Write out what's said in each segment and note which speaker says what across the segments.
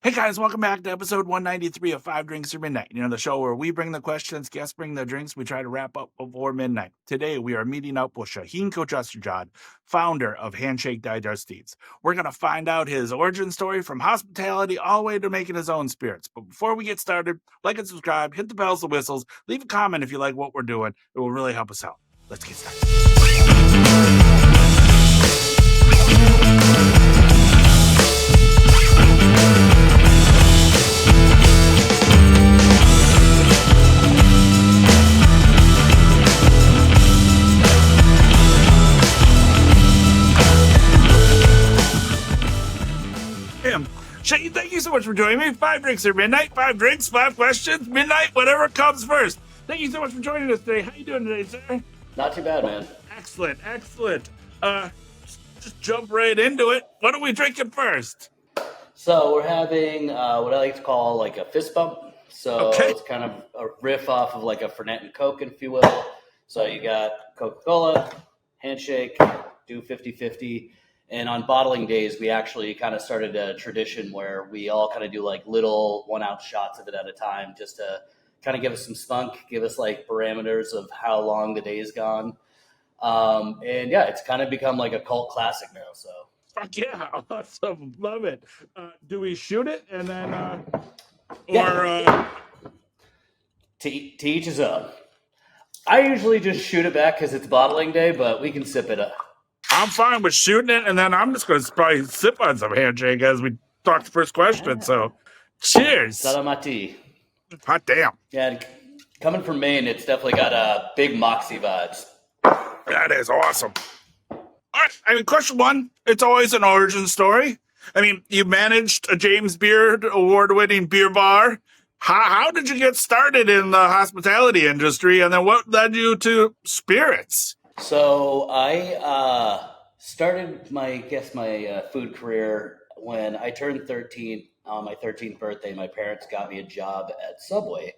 Speaker 1: Hey guys, welcome back to episode 193 of Five Drinks or Midnight. The show where we bring the questions, guests bring the drinks. We try to wrap up before midnight. Today we are meeting up with Shahin Khojastehzad, founder of Handshake Digestifs. We're going to find out his origin story from hospitality all the way to making his own spirits. But before we get started, like and subscribe, hit the bells and whistles, leave a comment if you like what we're doing. It will really help us out. Let's get started. Shane, thank you so much for joining me. 5 drinks or midnight, 5 drinks, 5 questions, midnight, whatever comes first. Thank you so much for joining us today. How you doing today, sir?
Speaker 2: Not too bad, man.
Speaker 1: Excellent. Just jump right into it. What are we drinking first?
Speaker 2: So we're having what I like to call like a fist bump. So
Speaker 1: Okay.
Speaker 2: It's kind of a riff off of like a Fernet and Coke, if you will. So you got Coca-Cola, Handshake, do 50-50. And on bottling days, we actually kind of started a tradition where we all kind of do like little 1 ounce shots of it at a time, just to kind of give us some spunk, give us like parameters of how long the day's gone. And yeah, it's kind of become like a cult classic now. So
Speaker 1: Fuck yeah. Awesome. Love it. Do we shoot it and then,
Speaker 2: to each his own. I usually just shoot it back because it's bottling day, but we can sip it up.
Speaker 1: I'm fine with shooting it, and then I'm just going to probably sip on some Handshake as we talk the first question. So, cheers.
Speaker 2: Salamati.
Speaker 1: Hot damn.
Speaker 2: Yeah, coming from Maine, it's definitely got big Moxie vibes.
Speaker 1: That is awesome. All right. Question one, it's always an origin story. You managed a James Beard award-winning beer bar. How did you get started in the hospitality industry, and then what led you to spirits?
Speaker 2: So I started my food career when I turned 13. On my 13th birthday, my parents got me a job at Subway.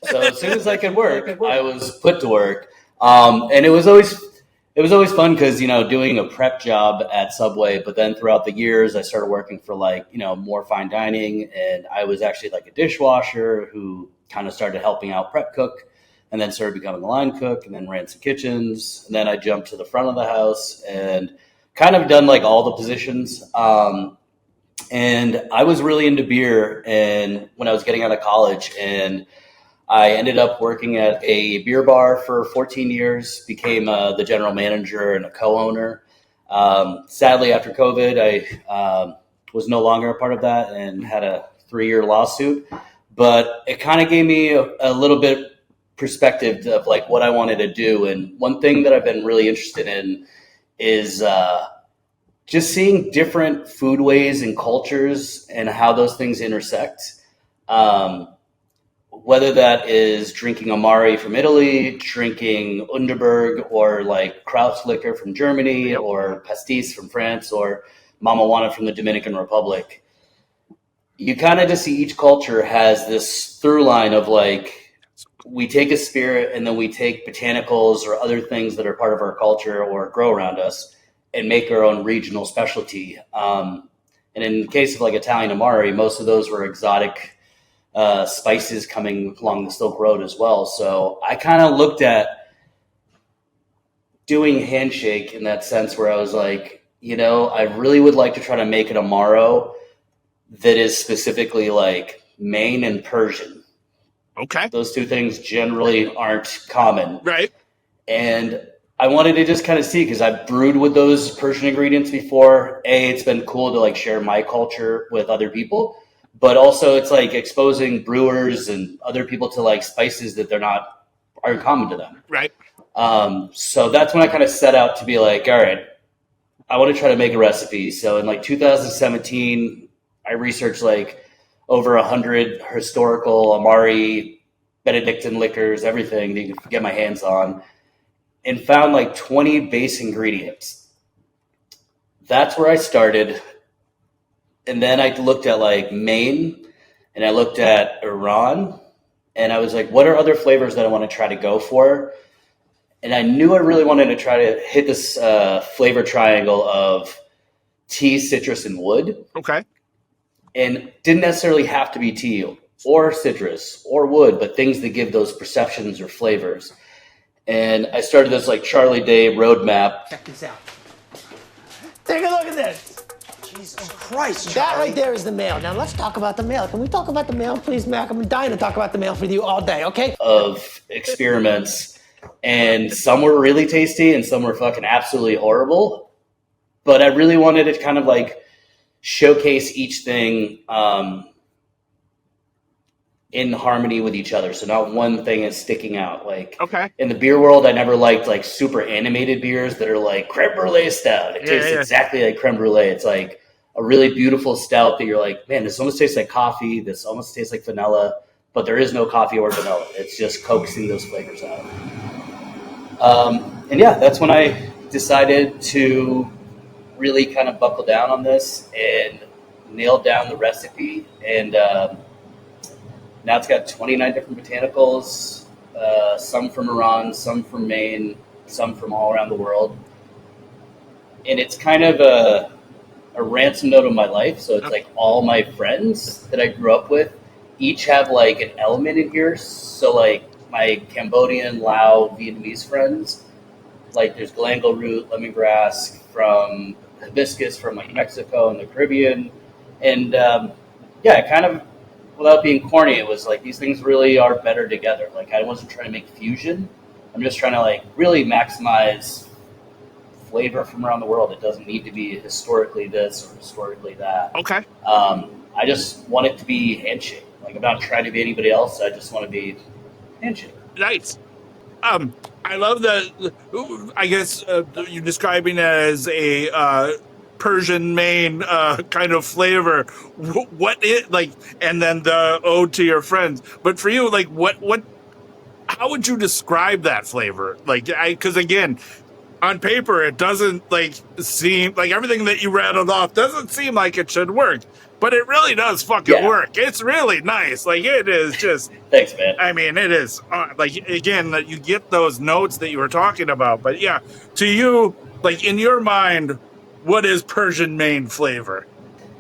Speaker 2: So as soon as I could work, I was put to work. And it was always fun because, doing a prep job at Subway, but then throughout the years, I started working for more fine dining. And I was actually like a dishwasher who kind of started helping out prep cook, and then started becoming a line cook, and then ran some kitchens. And then I jumped to the front of the house and kind of done like all the positions. And I was really into beer and when I was getting out of college, and I ended up working at a beer bar for 14 years, became the general manager and a co-owner. Sadly, after COVID, I was no longer a part of that and had a 3-year lawsuit. But it kind of gave me a little bit perspective of like what I wanted to do. And one thing that I've been really interested in is just seeing different foodways and cultures and how those things intersect. Whether that is drinking Amari from Italy, drinking Underberg, or like Kraus liquor from Germany, or pastis from France, or Mamajuana from the Dominican Republic. You kind of just see each culture has this through line of like, we take a spirit and then we take botanicals or other things that are part of our culture or grow around us and make our own regional specialty. And in the case of like Italian Amari, most of those were exotic spices coming along the Silk Road as well. So I kind of looked at doing Handshake in that sense where I was like, I really would like to try to make an Amaro that is specifically like Maine and Persian.
Speaker 1: Okay.
Speaker 2: Those two things generally aren't common.
Speaker 1: Right.
Speaker 2: And I wanted to just kind of see, because I've brewed with those Persian ingredients before. It's been cool to like share my culture with other people, but also it's like exposing brewers and other people to like spices that aren't common to them.
Speaker 1: Right.
Speaker 2: So that's when I kind of set out to be like, all right, I want to try to make a recipe. So in like 2017, I researched like over 100 historical Amari, Benedictine liquors, everything that you can get my hands on, and found like 20 base ingredients. That's where I started. And then I looked at like Maine, and I looked at Iran, and I was like, what are other flavors that I want to try to go for? And I knew I really wanted to try to hit this flavor triangle of tea, citrus, and wood.
Speaker 1: Okay.
Speaker 2: and didn't necessarily have to be tea or citrus or wood, but things that give those perceptions or flavors. And I started this like Charlie Day roadmap.
Speaker 3: Check this out. Take a look at this.
Speaker 4: Jesus Christ,
Speaker 3: That
Speaker 4: Charlie.
Speaker 3: right there is the mail. Now let's talk about the mail. Can we talk about the mail, please, Mac? I'm dying to talk about the mail with you all day, okay?
Speaker 2: Of experiments, and some were really tasty and some were fucking absolutely horrible. But I really wanted to kind of like showcase each thing in harmony with each other, so not one thing is sticking out. Like in the beer world, I never liked like super animated beers that are like creme brulee stout. It tastes exactly like creme brulee. It's like a really beautiful stout that you're like, man, this almost tastes like coffee. This almost tastes like vanilla, but there is no coffee or vanilla. It's just coaxing those flavors out. And yeah, that's when I decided to really kind of buckle down on this and nail down the recipe. And now it's got 29 different botanicals, some from Iran, some from Maine, some from all around the world. And it's kind of a ransom note of my life. So it's like all my friends that I grew up with each have like an element in here. So like my Cambodian, Lao, Vietnamese friends, like there's galangal root, lemongrass, from hibiscus from like Mexico and the Caribbean. And yeah, kind of, without being corny, it was like these things really are better together. Like I wasn't trying to make fusion. I'm just trying to like really maximize flavor from around the world. It doesn't need to be historically this or historically that.
Speaker 1: Okay.
Speaker 2: I just want it to be Handshake. Like I'm not trying to be anybody else. I just want to be Handshake.
Speaker 1: Nice. I love the. I guess you're describing it as a Persian Maine kind of flavor. What it like, and then the ode to your friends. But for you, like, what? How would you describe that flavor? Like, because again, on paper, it doesn't like seem like everything that you rattled off doesn't seem like it should work, but it really does fucking work. It's really nice. Like it is just.
Speaker 2: Thanks, man.
Speaker 1: I mean, it is like again that you get those notes that you were talking about, but yeah, to you, like in your mind, what is Persian Maine flavor?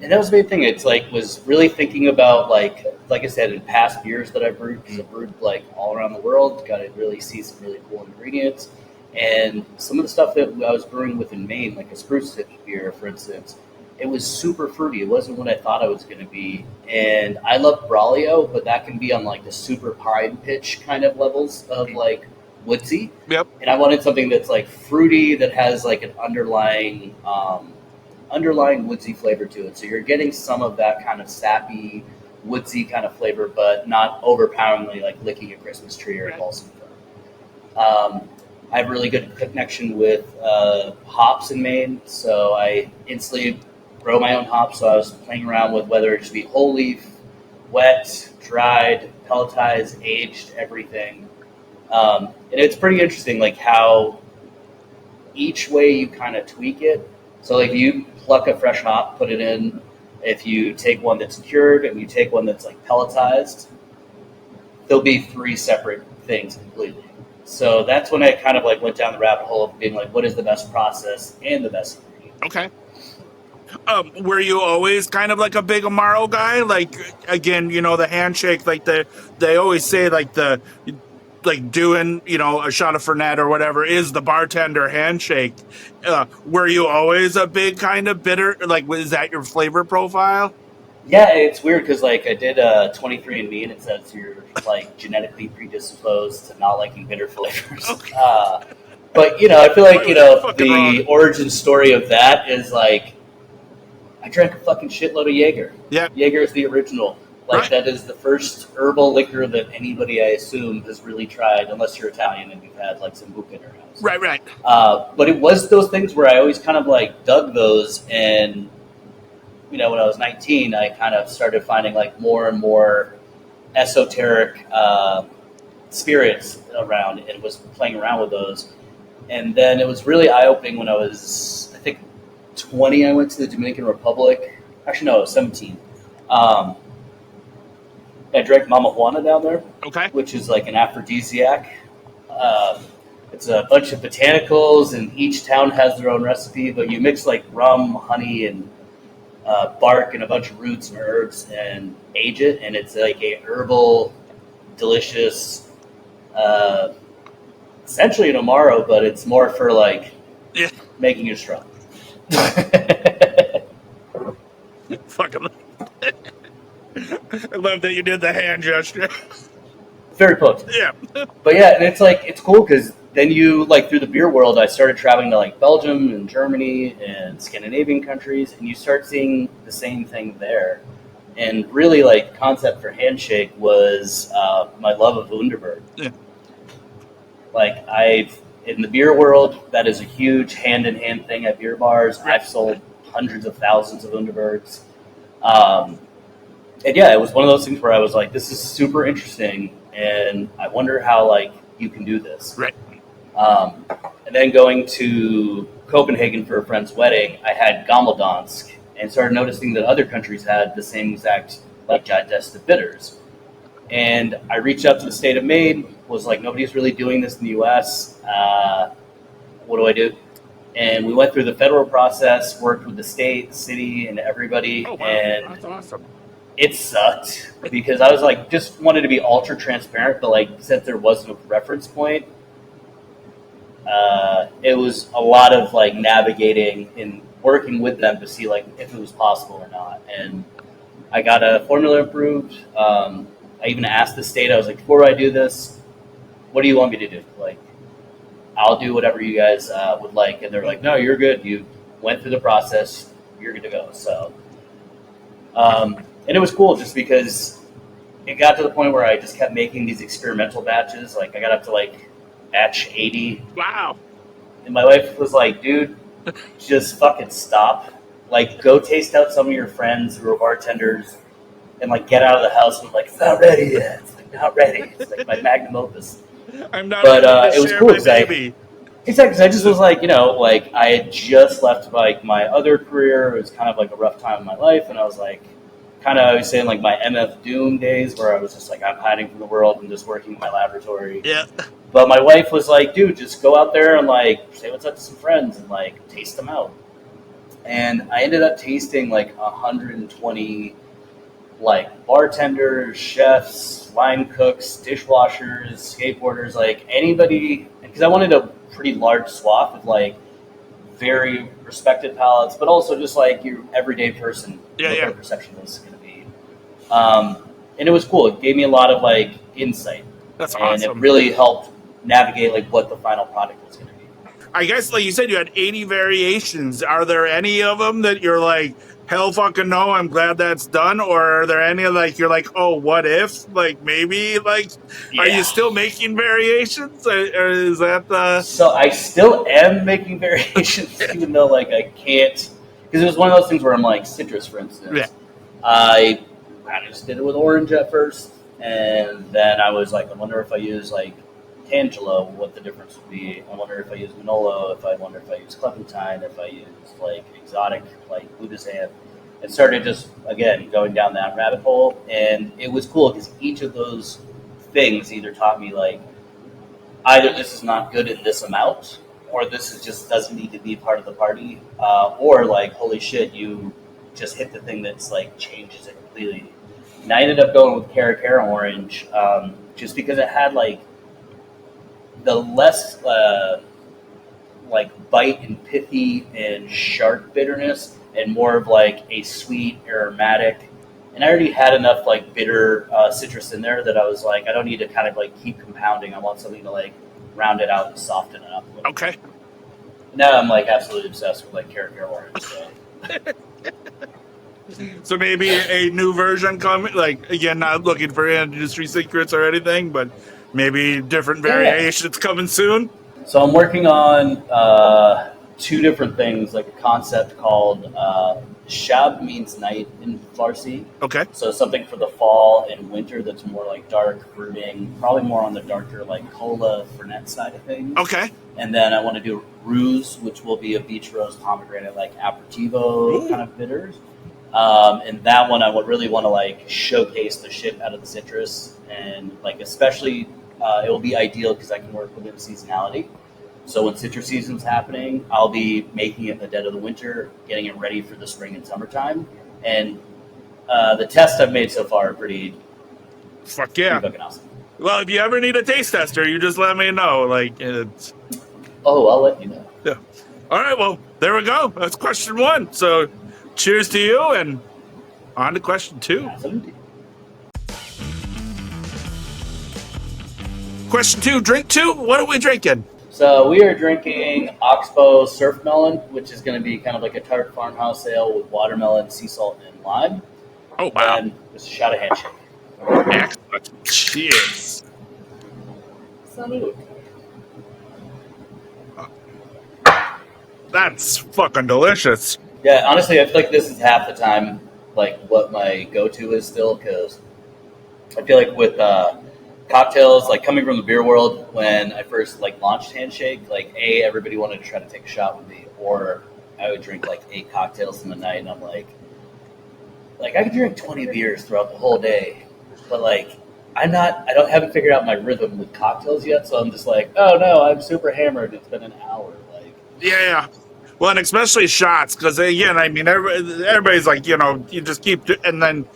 Speaker 2: And that was the big thing. It's like was really thinking about like I said, in past beers that I brewed, because I brewed like all around the world, got to really see some really cool ingredients. And some of the stuff that I was brewing with in Maine, like a spruce tip beer, for instance, it was super fruity. It wasn't what I thought it was going to be. And I love Braulio, but that can be on like the super pine pitch kind of levels of like woodsy.
Speaker 1: Yep.
Speaker 2: And I wanted something that's like fruity that has like an underlying woodsy flavor to it. So you're getting some of that kind of sappy, woodsy kind of flavor, but not overpoweringly like licking a Christmas tree or a balsam fir. I have a really good connection with hops in Maine, so I instantly grow my own hops. So I was playing around with whether it should be whole leaf, wet, dried, pelletized, aged, everything. And it's pretty interesting, like how each way you kind of tweak it. So like you pluck a fresh hop, put it in. If you take one that's cured and you take one that's like pelletized, there'll be three separate things completely. So that's when I kind of like went down the rabbit hole of being like, what is the best process and the best ingredient?
Speaker 1: Okay. Were you always kind of like a big Amaro guy? Like, again, you know, the handshake, like they always say like doing, you know, a shot of Fernet or whatever is the bartender handshake. Were you always a big kind of bitter? Like, was that your flavor profile?
Speaker 2: Yeah, it's weird because like I did 23andMe and it says you're like genetically predisposed to not liking bitter flavors.
Speaker 1: Okay.
Speaker 2: But you know, I feel like the origin story of that is like I drank a fucking shitload of Jaeger.
Speaker 1: Yeah,
Speaker 2: Jaeger is the original. Like
Speaker 1: right.
Speaker 2: That is the first herbal liquor that anybody, I assume, has really tried, unless you're Italian and you've had like some buca in your house.
Speaker 1: Right.
Speaker 2: But it was those things where I always kind of like dug those, and you know, when I was 19, I kind of started finding like more and more esoteric spirits around, and was playing around with those. And then it was really eye-opening when I was, I think, 20. I went to the Dominican Republic. Actually, no, I was 17. I drank Mama Juana down there, which is like an aphrodisiac. It's a bunch of botanicals, and each town has their own recipe, but you mix like rum, honey, and bark and a bunch of roots and herbs and age it, and it's like a herbal, delicious, essentially an amaro, but it's more for like making you strong.
Speaker 1: Fucking. I love that you did the hand gesture.
Speaker 2: Very potent.
Speaker 1: Yeah.
Speaker 2: But yeah, and it's cool because then you, like, through the beer world, I started traveling to like Belgium and Germany and Scandinavian countries, and you start seeing the same thing there. And really, like, concept for Handshake was my love of Underberg.
Speaker 1: Yeah.
Speaker 2: Like, in the beer world, that is a huge hand-in-hand thing at beer bars. I've sold hundreds of thousands of Underbergs. And yeah, it was one of those things where I was like, this is super interesting, and I wonder how, like, you can do this.
Speaker 1: Right.
Speaker 2: And then going to Copenhagen for a friend's wedding, I had Gammeldansk and started noticing that other countries had the same exact, like, digestive bitters. And I reached out to the state of Maine, was like, nobody's really doing this in the U.S. What do I do? And we went through the federal process, worked with the state, the city, and everybody.
Speaker 1: Oh, wow.
Speaker 2: And
Speaker 1: That's awesome.
Speaker 2: it sucked because I was like, just wanted to be ultra transparent, but like, since there wasn't a reference point, it was a lot of like navigating and working with them to see like if it was possible or not. And I got a formula approved. I even asked the state, I was like, before I do this, what do you want me to do? Like, I'll do whatever you guys would like. And they're like, no, you're good. You went through the process. You're good to go. So, and it was cool just because it got to the point where I just kept making these experimental batches. Like, I got up to like batch 80.
Speaker 1: Wow.
Speaker 2: And my wife was like, dude, just fucking stop. Like, go taste out some of your friends who are bartenders and like get out of the house and like, it's not ready yet. It's like, not ready. It's like my magnum opus.
Speaker 1: I'm not.
Speaker 2: But it was cool because
Speaker 1: baby.
Speaker 2: I just was like, you know, like I had just left like my other career. It was kind of like a rough time in my life, and I was like, kind of, I was saying like my MF Doom days where I was just like, I'm hiding from the world and just working in my laboratory.
Speaker 1: Yeah.
Speaker 2: But my wife was like, dude, just go out there and like say what's up to some friends and like taste them out. And I ended up tasting like 120 like bartenders, chefs, line cooks, dishwashers, skateboarders, like anybody, because I wanted a pretty large swath of like very respected palates, but also just like your everyday person, what their perception was going to be. And it was cool. It gave me a lot of like insight.
Speaker 1: That's
Speaker 2: and
Speaker 1: awesome.
Speaker 2: It really helped navigate like what the final product was going to be.
Speaker 1: I guess, like you said, you had 80 variations. Are there any of them that you're like, hell fucking no, I'm glad that's done? Or are there any like, you're like, oh, what if? Like, maybe, like, Are you still making variations? Or is that the...
Speaker 2: So I still am making variations, even though, like, I can't... Because it was one of those things where I'm like, citrus, for instance.
Speaker 1: Yeah.
Speaker 2: I kind of just did it with orange at first. And then I was like, I wonder if I use, like, Tangelo, what the difference would be. I wonder if I use Manolo, I wonder if I use Clementine, if I use, like, exotic, like, Budazan. And started just, again, going down that rabbit hole. And it was cool because each of those things either taught me, like, either this is not good in this amount, or this is just doesn't need to be part of the party, or, like, holy shit, you just hit the thing that's, like, changes it completely. And I ended up going with Cara Orange just because it had, like, the less like bite and pithy and sharp bitterness, and more of like a sweet aromatic. And I already had enough like bitter citrus in there that I was like, I don't need to kind of like keep compounding. I want something to like round it out and soften it up.
Speaker 1: Okay.
Speaker 2: Now I'm like absolutely obsessed with like Cara Orange. So.
Speaker 1: So maybe a new version coming. Like, again, not looking for industry secrets or anything, but maybe different variations coming soon.
Speaker 2: So I'm working on two different things, like a concept called Shab means night in Farsi.
Speaker 1: Okay.
Speaker 2: So something for the fall and winter that's more like dark fruiting, probably more on the darker like cola fernet side of things.
Speaker 1: Okay.
Speaker 2: And then I want to do Ruse, which will be a beach rose pomegranate like aperitivo kind of bitters. And that one I would really want to like showcase the shit out of the citrus, and like especially it will be ideal because I can work within seasonality. So when citrus season's happening, I'll be making it in the dead of the winter, getting it ready for the spring and summertime. And the tests I've made so far are pretty
Speaker 1: Fuck yeah.
Speaker 2: fucking awesome.
Speaker 1: Well, if you ever need a taste tester, you just let me know. Like, it's...
Speaker 2: Oh, I'll let you know.
Speaker 1: Yeah. All right, well, there we go. That's question 1. So cheers to you, and on to question 2.
Speaker 2: Absolutely.
Speaker 1: Question 2, drink 2. What are we drinking?
Speaker 2: So we are drinking Oxbow Surf Melon, which is going to be kind of like a tart farmhouse ale with watermelon, sea salt, and lime.
Speaker 1: Oh, wow.
Speaker 2: And just a shot of Handshake.
Speaker 1: Excellent. Cheers.
Speaker 2: Salute.
Speaker 1: That's fucking delicious.
Speaker 2: Yeah, honestly, I feel like this is half the time like what my go-to is still, because I feel like with cocktails, like coming from the beer world, when I first like launched Handshake, like everybody wanted to try to take a shot with me, or I would drink like 8 cocktails in the night, and I'm like I could drink 20 beers throughout the whole day, but like haven't figured out my rhythm with cocktails yet, so I'm just like, oh no, I'm super hammered. It's been an hour. Like,
Speaker 1: Yeah. Well, and especially shots, because again, I mean, everybody's like, you just keep, and then,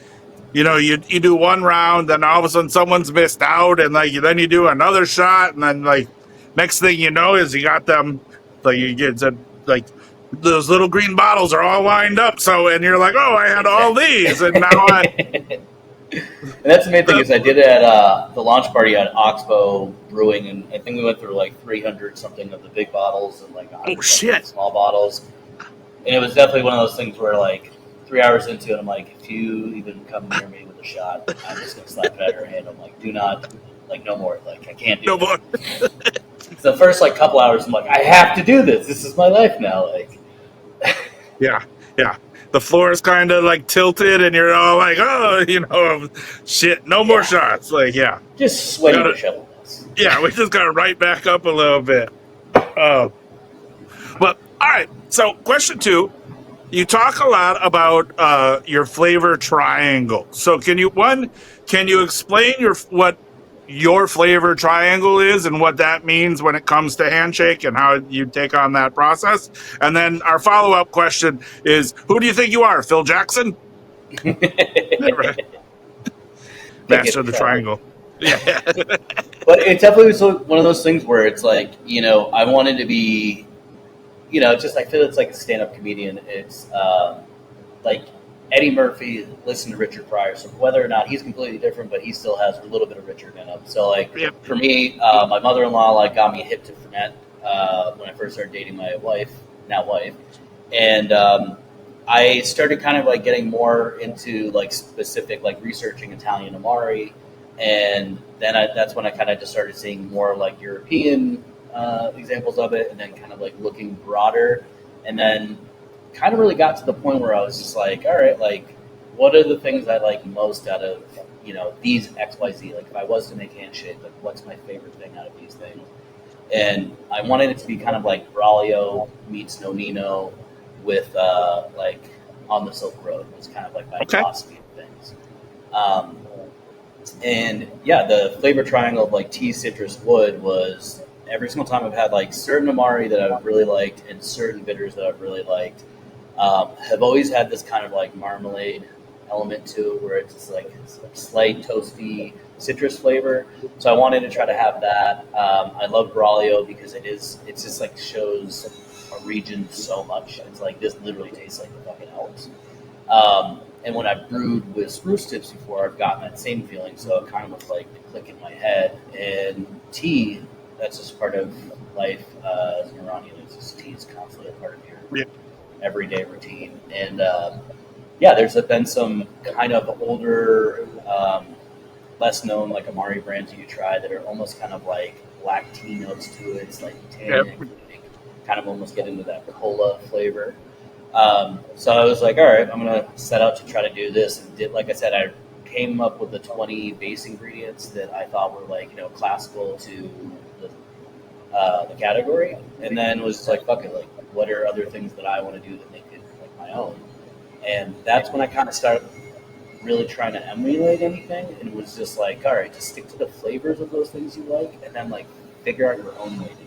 Speaker 1: you do one round, then all of a sudden someone's missed out, and like then you do another shot, and then like next thing you know is you got them, like you get like those little green bottles are all lined up. So, and you're like, oh, I had all these, and now
Speaker 2: And that's the main thing is I did it at the launch party at Oxbow Brewing, and I think we went through like 300 something of the big bottles and like 100
Speaker 1: shit,
Speaker 2: of the small bottles. And it was definitely one of those things where like 3 hours into it, I'm like, if you even come near me with a shot, I'm just gonna slap it out of your hand. I'm like, do not, like, no more. Like, I can't do
Speaker 1: no
Speaker 2: more.
Speaker 1: So
Speaker 2: the first like couple hours, I'm like, I have to do this. This is my life now. Like,
Speaker 1: yeah. The floor is kind of like tilted, and you're all like, oh, shit, no more shots. Like, yeah.
Speaker 2: Just sweaty to shovel this.
Speaker 1: Yeah, we just got to right back up a little bit. But, all right. So, question 2. You talk a lot about your flavor triangle. So, can you explain what your flavor triangle is and what that means when it comes to Handshake and how you take on that process? And then our follow-up question is, who do you think you are, Phil Jackson? Master of the triangle. Yeah.
Speaker 2: But it definitely was one of those things where it's like, I wanted to be, just I feel it's like a stand-up comedian. It's like Eddie Murphy listened to Richard Pryor, so whether or not he's completely different, but he still has a little bit of Richard in him. So like for me, my mother-in-law got me hip to Fernet when I first started dating my now wife, and I started kind of like getting more into like specific like researching Italian Amari, and then that's when I kind of just started seeing more like European examples of it, and then kind of like looking broader, and then kind of really got to the point where I was just like, all right, like, what are the things I like most out of, these XYZ? Like, if I was to make Handshake, like, what's my favorite thing out of these things? And I wanted it to be kind of like Braulio meets Nonino with, like, On the Silk Road. It was kind of like my philosophy of things. And, yeah, the flavor triangle of, like, tea, citrus, wood was every single time I've had, like, certain Amari that I've really liked and certain bitters that I've really liked. Have always had this kind of like marmalade element to it, where it's like a slight toasty citrus flavor. So I wanted to try to have that. I love Braulio because it's just like shows a region so much. It's like this literally tastes like the fucking Alps. And when I've brewed with spruce tips before, I've gotten that same feeling. So it kind of was like the click in my head. And tea, that's just part of life as an Iranian. It's just tea is constantly a part of your everyday routine. And there's been some kind of older, less known like Amari brands you try that are almost kind of like black tea notes to it. It's like tannic, kind of almost get into that cola flavor. So I was like, all right, I'm gonna set out to try to do this, and like I said, I came up with the 20 base ingredients that I thought were like classical to the category, and then was just like, fuck it, like, what are other things that I want to do that make it like my own? And that's when I kind of started really trying to emulate anything, and it was just like, all right, just stick to the flavors of those things you like, and then like figure out your own way to do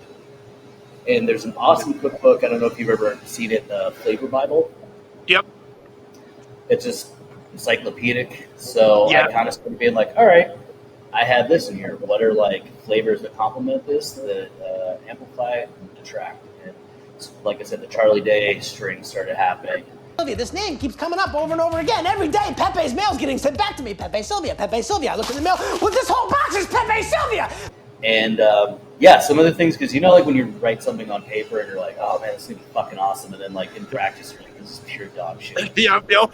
Speaker 2: it. And there's an awesome cookbook. I don't know if you've ever seen it, the Flavor Bible.
Speaker 1: Yep.
Speaker 2: It's just encyclopedic. So
Speaker 1: Yeah.
Speaker 2: I kind of started being like, all right, I have this in here. What are like flavors that complement this, that amplify and detract? And like I said, the Charlie Day string started happening.
Speaker 3: Sylvia, this name keeps coming up over and over again. Every day, Pepe's mail's getting sent back to me. Pepe Sylvia, Pepe Sylvia. I look in the mail. Well, this whole box is Pepe Sylvia.
Speaker 2: And yeah, some of the things, because like when you write something on paper and you're like, oh man, this is gonna be fucking awesome, and then like in practice you're like, this is pure dog shit.
Speaker 1: Yeah, Bill.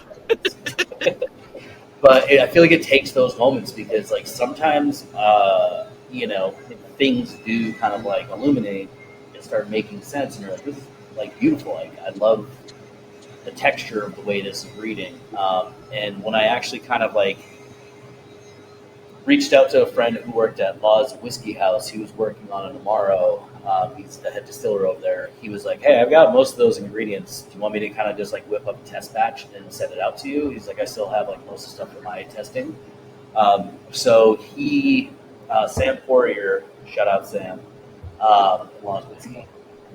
Speaker 2: But I feel like it takes those moments because like sometimes things do kind of like illuminate and start making sense, and you're like, this is like beautiful. Like I love the texture of the way this is reading. And when I actually kind of like reached out to a friend who worked at Law's Whiskey House, he was working on an Amaro. He's the head distiller over there. He was like, hey, I've got most of those ingredients. Do you want me to kind of just like whip up a test batch and send it out to you? He's like, I still have like most of the stuff for my testing. So he, Sam Poirier, shout out Sam, Law's Whiskey.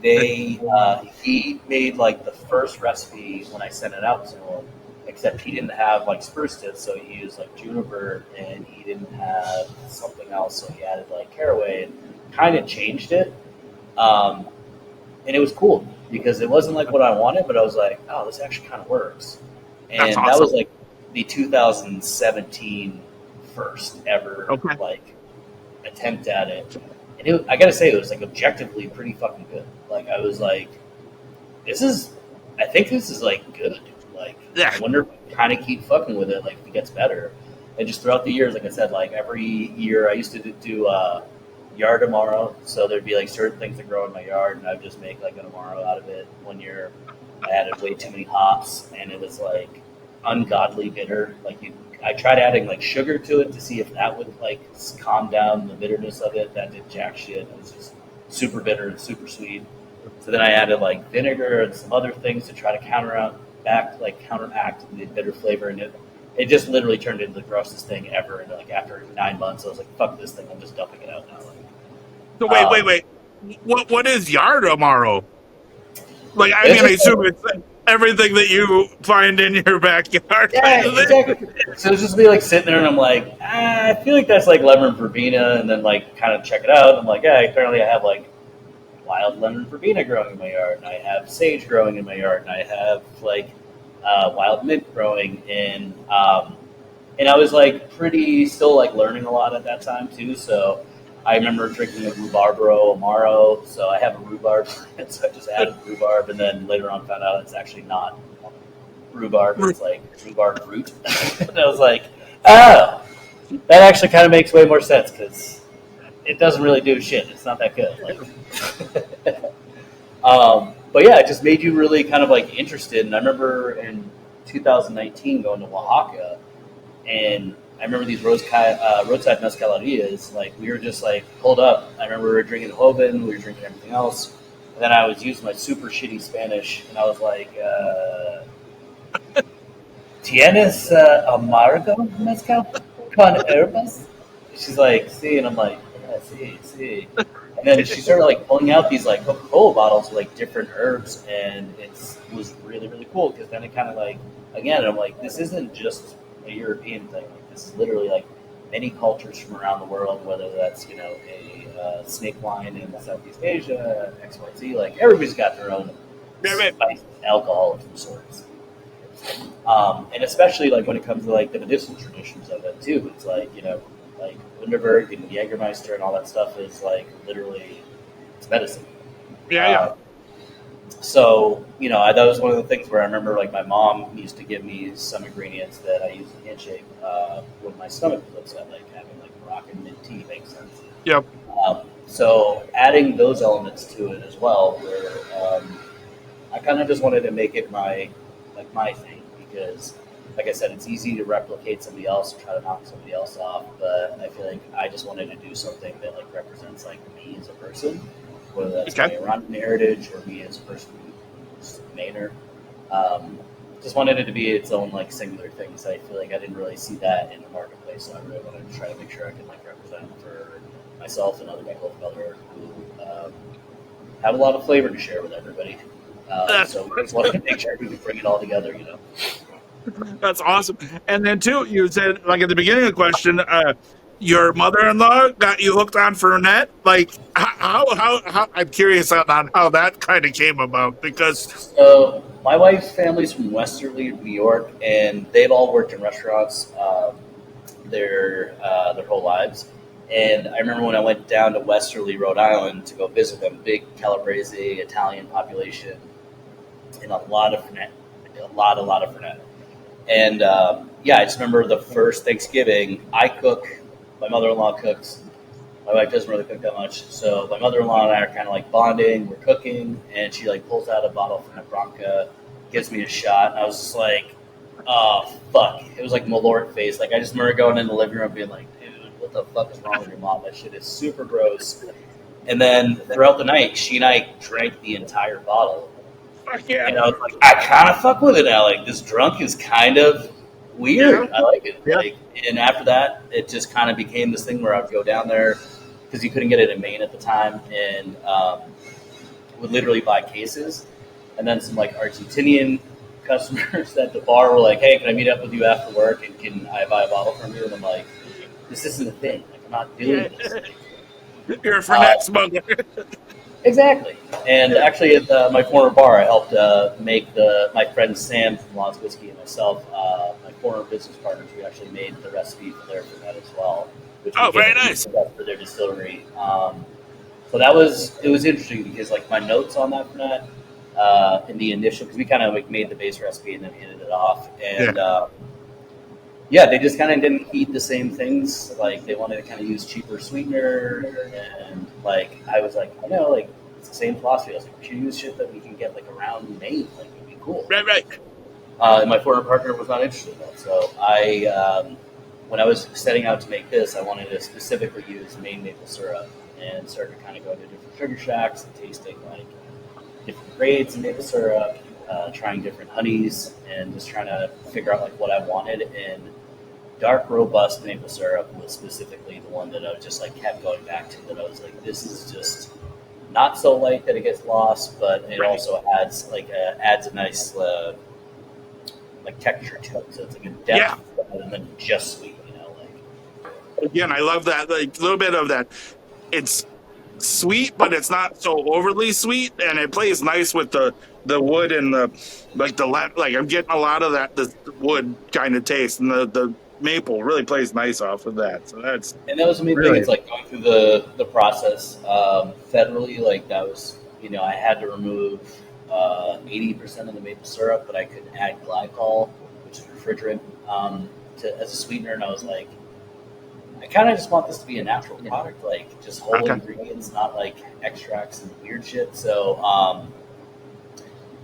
Speaker 2: He made like the first recipe when I sent it out to him, except he didn't have like spruce tips, so he used like juniper, and he didn't have something else, so he added like caraway and kind of changed it. And it was cool because it wasn't like what I wanted, but I was like, oh, this actually kind of works. And
Speaker 1: That's awesome.
Speaker 2: That was like the 2017 first ever like attempt at it. And I gotta say, it was like objectively pretty fucking good. Like I was like, I think this is like good. Like
Speaker 1: Yeah.
Speaker 2: I wonder if I kind of keep fucking with it, like if it gets better. And just throughout the years, like I said, like every year I used to do yard Amaro. So there'd be like certain things that grow in my yard, and I'd just make like an Amaro out of it. One year I added way too many hops, and it was like ungodly bitter. Like I tried adding like sugar to it to see if that would like calm down the bitterness of it. That did jack shit. It was just super bitter and super sweet. So then I added like vinegar and some other things to try to counteract the bitter flavor, and it just literally turned into the grossest thing ever. And like after 9 months, I was like, "Fuck this thing! I'm just dumping it out now."
Speaker 1: So wait. What is yard Amaro? Like, I mean, I assume it's everything that you find in your backyard.
Speaker 2: Yeah, exactly. So it's just me like sitting there, and I'm like, I feel like that's like lemon verbena, and then like kind of check it out. I'm like, yeah, apparently I have like wild lemon verbena growing in my yard, and I have sage growing in my yard, and I have like wild mint growing in. And I was like still like learning a lot at that time too. So I remember drinking a rhubarbaro Amaro. So I have a rhubarb plant, so I just added rhubarb, and then later on found out it's actually not rhubarb. It's like rhubarb root. And I was like, oh, that actually kind of makes way more sense because it doesn't really do shit. It's not that good. Like, but yeah, it just made you really kind of like interested. And I remember in 2019 going to Oaxaca, and I remember these roadside mezcalerias. Like we were just like pulled up. I remember we were drinking Joven, we were drinking everything else. And then I was using my super shitty Spanish, and I was like, "Tienes amargo mezcal con herbas?" She's like, "Sí," and I'm like, "Yeah, sí." And then she started like pulling out these like Coca-Cola bottles with like different herbs, and it was really really cool because then it kind of like again I'm like, this isn't just a European thing. Like, this is literally like many cultures from around the world, whether that's a snake wine in Southeast Asia, XYZ. Like everybody's got their own spiced alcohol of some sorts. And especially like when it comes to like the medicinal traditions of it too, it's like like Wunderberg and Jägermeister and all that stuff is like literally it's medicine.
Speaker 1: Yeah.
Speaker 2: So that was one of the things where I remember like my mom used to give me some ingredients that I used in Handshake when my stomach was upset, like having like Moroccan mint tea makes sense.
Speaker 1: Yep.
Speaker 2: So adding those elements to it as well, where I kind of just wanted to make it my thing because, like I said, it's easy to replicate somebody else or try to knock somebody else off, but I feel like I just wanted to do something that like represents like me as a person, whether that's my Iranian heritage or me as a person who's a Mainer. Just wanted it to be its own like singular thing. So I feel like I didn't really see that in the marketplace. So I really wanted to try to make sure I could like represent for myself and other people of color who have a lot of flavor to share with everybody.
Speaker 1: That's
Speaker 2: So we just want to make sure we can bring it all together, you know.
Speaker 1: that's awesome. And then too, you said like at the beginning of the question, your mother-in-law got you hooked on Fernet. Like how I'm curious on how that kind of came about because
Speaker 2: So my wife's family's from Westerly, New York, and they've all worked in restaurants their whole lives. And I remember when I went down to Westerly, Rhode Island, to go visit them, big Calabrese Italian population, and a lot of Fernet, a lot of Fernet. And yeah, I just remember the first Thanksgiving, I cook, my mother-in-law cooks. My wife doesn't really cook that much, so my mother-in-law and I are kind of like bonding. We're cooking, and she like pulls out a bottle of Fernet Branca, gives me a shot, and I was just like, "Oh fuck!" It was like Malort face. Like I just remember going in the living room, being like, "Dude, what the fuck is wrong with your mom? That shit is super gross." And then throughout the night, she and I drank the entire bottle,
Speaker 1: fuck yeah,
Speaker 2: and I was like, "I kind of fuck with it now. Like this drunk is kind of
Speaker 1: yeah,
Speaker 2: weird. I like it."
Speaker 1: yeah,
Speaker 2: Like, and after that, it just kind of became this thing where I'd go down there because you couldn't get it in Maine at the time, and would literally buy cases. And then some like Argentinian customers at the bar were like, "Hey, can I meet up with you after work? And can I buy a bottle from you?" And I'm like, "This isn't a thing. Like, I'm not doing this."
Speaker 1: you're a
Speaker 2: Uh,
Speaker 1: Fernet smuggler.
Speaker 2: exactly. And actually, at my former bar, I helped make my friend Sam from Lost Whiskey and myself, my former business partners. We actually made the recipe for their Fernet as well, which
Speaker 1: Oh,
Speaker 2: became
Speaker 1: very
Speaker 2: a
Speaker 1: nice.
Speaker 2: success for their distillery. So it was interesting because like my notes on that Fernet in the initial, because we kind of like made the base recipe and then handed it off,
Speaker 1: Yeah,
Speaker 2: and yeah, they just kind of didn't eat the same things. Like they wanted to kind of use cheaper sweetener, and like I was like, like it's the same philosophy. I was like, we should use shit that we can get like around Maine. Like it'd be cool.
Speaker 1: right.
Speaker 2: And my former partner was not interested in that. So when I was setting out to make this, I wanted to specifically use Maine maple syrup and started kind of going to different sugar shacks and tasting like different grades of maple syrup, trying different honeys, and just trying to figure out like what I wanted. And dark, robust maple syrup was specifically the one that I just like kept going back to. That I was like, this is just not so light that it gets lost, but it
Speaker 1: Right.
Speaker 2: also adds a nice like texture to it. So it's like a
Speaker 1: Yeah.
Speaker 2: depth rather than just sweet.
Speaker 1: Again, I love that. Like a little bit of that. It's sweet, but it's not so overly sweet, and it plays nice with the wood and the like I'm getting a lot of that the wood kind of taste, and the maple really plays nice off of that. So that's
Speaker 2: And that was the main thing.
Speaker 1: really
Speaker 2: It's like going through the process federally. Like that was, I had to remove 80% of the maple syrup, but I could add glycol, which is refrigerant, as a sweetener. And I was like, I kind of just want this to be a natural product, like just whole
Speaker 1: okay.
Speaker 2: ingredients, not like extracts and weird shit. So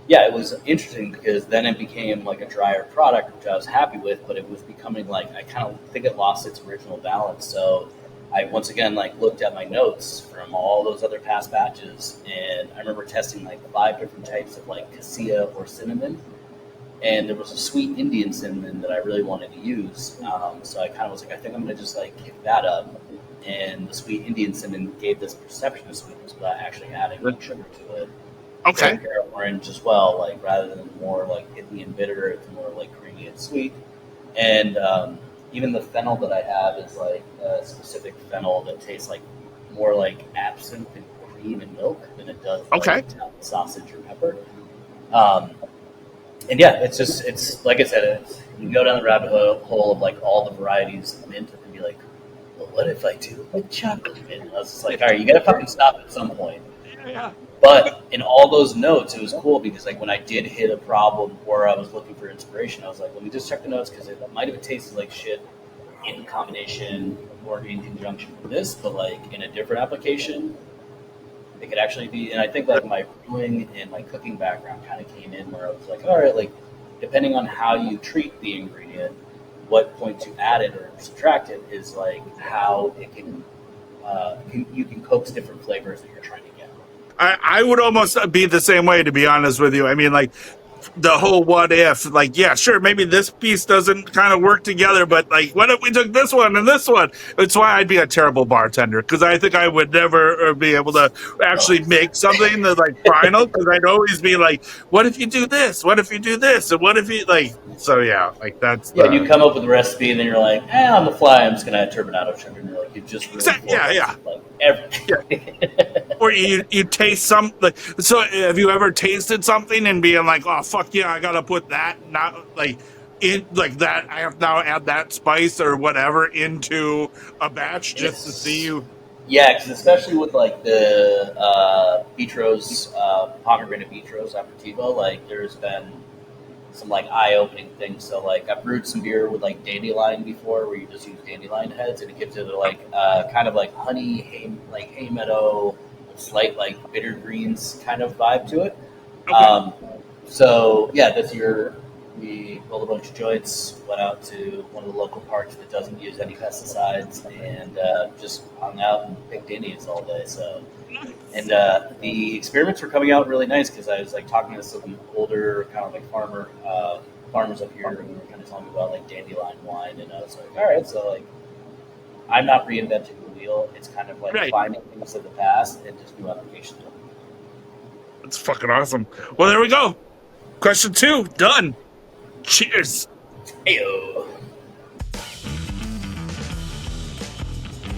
Speaker 2: yeah, it was interesting because then it became like a drier product, which I was happy with, but it was becoming like I kind of think it lost its original balance. So I once again like looked at my notes from all those other past batches, and I remember testing like 5 different types of like cassia or cinnamon, and there was a sweet Indian cinnamon that I really wanted to use. So I kind of was like, I think I'm gonna just like kick that up, and the sweet Indian cinnamon gave this perception of sweetness without actually adding like sugar to it.
Speaker 1: Okay.
Speaker 2: Black orange as well, like rather than more like hitty and bitter, it's more like creamy and sweet. And even the fennel that I have is like a specific fennel that tastes like more like absinthe and cream and milk than it does like
Speaker 1: Okay.
Speaker 2: Italian sausage or pepper. Um, and yeah, it's like I said, you can go down the rabbit hole of like all the varieties of mint and be like, well, what if I do like chocolate mint? And I was just like, all right, you gotta fucking stop at some point.
Speaker 1: Yeah.
Speaker 2: But in all those notes, it was cool because like when I did hit a problem or I was looking for inspiration, I was like, let me just check the notes because it might have tasted like shit in combination or in conjunction with this, but like in a different application, it could actually be. And I think like my brewing and my cooking background kind of came in where I was like, all right, like depending on how you treat the ingredient, what point to add it or subtract it is like how it can you can coax different flavors that you're trying to get.
Speaker 1: I would almost be the same way, to be honest with you. I mean, like the whole what if, like, yeah, sure, maybe this piece doesn't kind of work together, but like, what if we took this one and this one? It's why I'd be a terrible bartender, because I think I would never be able to actually make something that's like final, because I'd always be like, what if you do this? What if you do this? And what if you like, so yeah, like that's
Speaker 2: Yeah, you
Speaker 1: the,
Speaker 2: come up with a recipe, and then you're like, on the fly, I'm just going to add turbinado sugar. And you're like, you've just ruined
Speaker 1: yeah, yeah.
Speaker 2: like everything.
Speaker 1: Or you taste something. So have you ever tasted something and being like, oh fuck yeah, I gotta put that, not like in like that, I have now add that spice or whatever into a batch just to see you.
Speaker 2: Yeah, because especially with like the Vitros, pomegranate Vitros aperitivo, like there's been some like eye-opening things. So like I brewed some beer with like dandelion before, where you just use dandelion heads, and it gives it a like kind of like honey, hay meadow, slight like bitter greens kind of vibe to it.
Speaker 1: Okay.
Speaker 2: So yeah, this year we rolled a bunch of joints, went out to one of the local parks that doesn't use any pesticides, and just hung out and picked Indians all day. So, and the experiments were coming out really nice because I was like talking to some older kind of like farmers up here, and they were kind of telling me about like dandelion wine, and I was like, all right, so like I'm not reinventing the wheel. It's kind of like finding things of the past and just new applications.
Speaker 1: That's fucking awesome. Well, there we go. Question 2 done. Cheers.
Speaker 2: Heyo.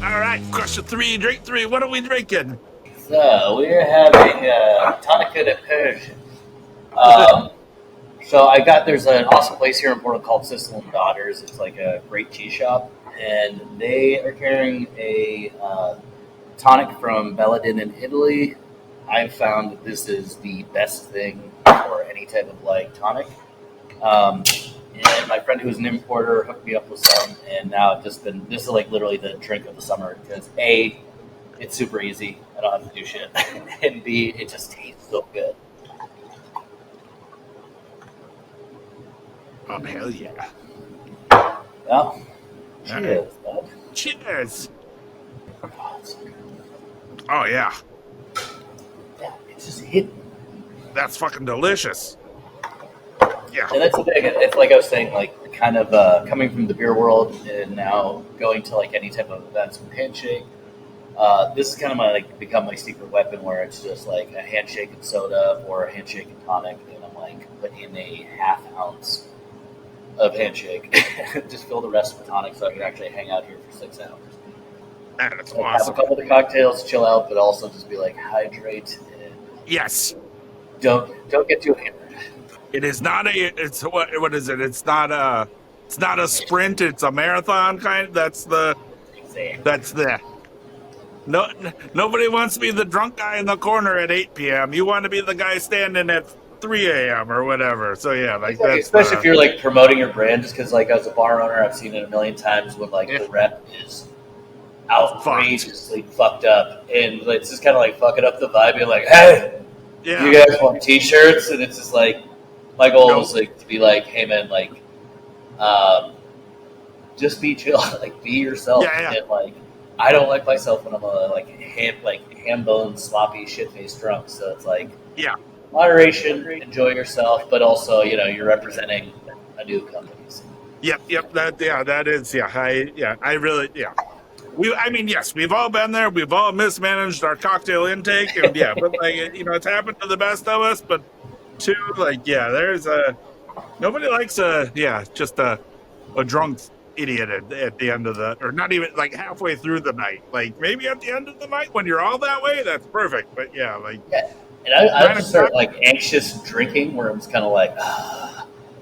Speaker 1: All right, question 3, drink 3. What are we drinking?
Speaker 2: So we're having Tonica de Persian. So there's an awesome place here in Portland called Sicily and Daughters. It's like a great tea shop, and they are carrying a tonic from Belladin in Italy. I've found that this is the best thing for any type of like tonic. And my friend who's an importer hooked me up with some, and now I've just been, this is like literally the drink of the summer because A, it's super easy. I don't have to do shit. And B, it just tastes so good.
Speaker 1: Oh, hell yeah.
Speaker 2: Well, cheers, bud.
Speaker 1: Cheers.
Speaker 2: Oh, it's so good.
Speaker 1: Oh, yeah.
Speaker 2: Yeah, it's just hidden.
Speaker 1: That's fucking delicious. Yeah.
Speaker 2: And that's the thing. It's like I was saying, like kind of coming from the beer world and now going to like any type of events with Handshake. This is kind of become my secret weapon, where it's just like a handshake and soda or a handshake and tonic, and I'm like put in a half ounce of handshake, just fill the rest with tonic, so I can actually hang out here for 6 hours.
Speaker 1: Man, that's
Speaker 2: like,
Speaker 1: awesome.
Speaker 2: Have a couple of cocktails, chill out, but also just be like hydrate and
Speaker 1: yes.
Speaker 2: Don't get too hammered.
Speaker 1: It is not it's what is it? It's not a sprint, it's a marathon kind. That's the no, nobody wants to be the drunk guy in the corner at 8 p.m. You want to be the guy standing at 3 a.m. or whatever. So yeah, like
Speaker 2: exactly.
Speaker 1: that's
Speaker 2: especially if you're like promoting your brand, just because like as a bar owner, I've seen it a million times when like the rep is outrageously fucked up, and it's just kind of like fucking up the vibe. You're like, hey, you guys want T-shirts? And it's just like my goal is like to be like, hey man, like, just be chill, like be yourself, and like I don't like myself when I'm ham bone sloppy shit faced drunk. So it's like moderation, enjoy yourself, but also you're representing a new company. So.
Speaker 1: Yep. That is I really yes, we've all been there. We've all mismanaged our cocktail intake, and but like it's happened to the best of us. But two, like there's nobody likes just a drunk idiot at the end of or not even like halfway through the night. Like maybe at the end of the night when you're all that way, that's perfect. But
Speaker 2: and I just start like anxious drinking, where I'm just kind of like.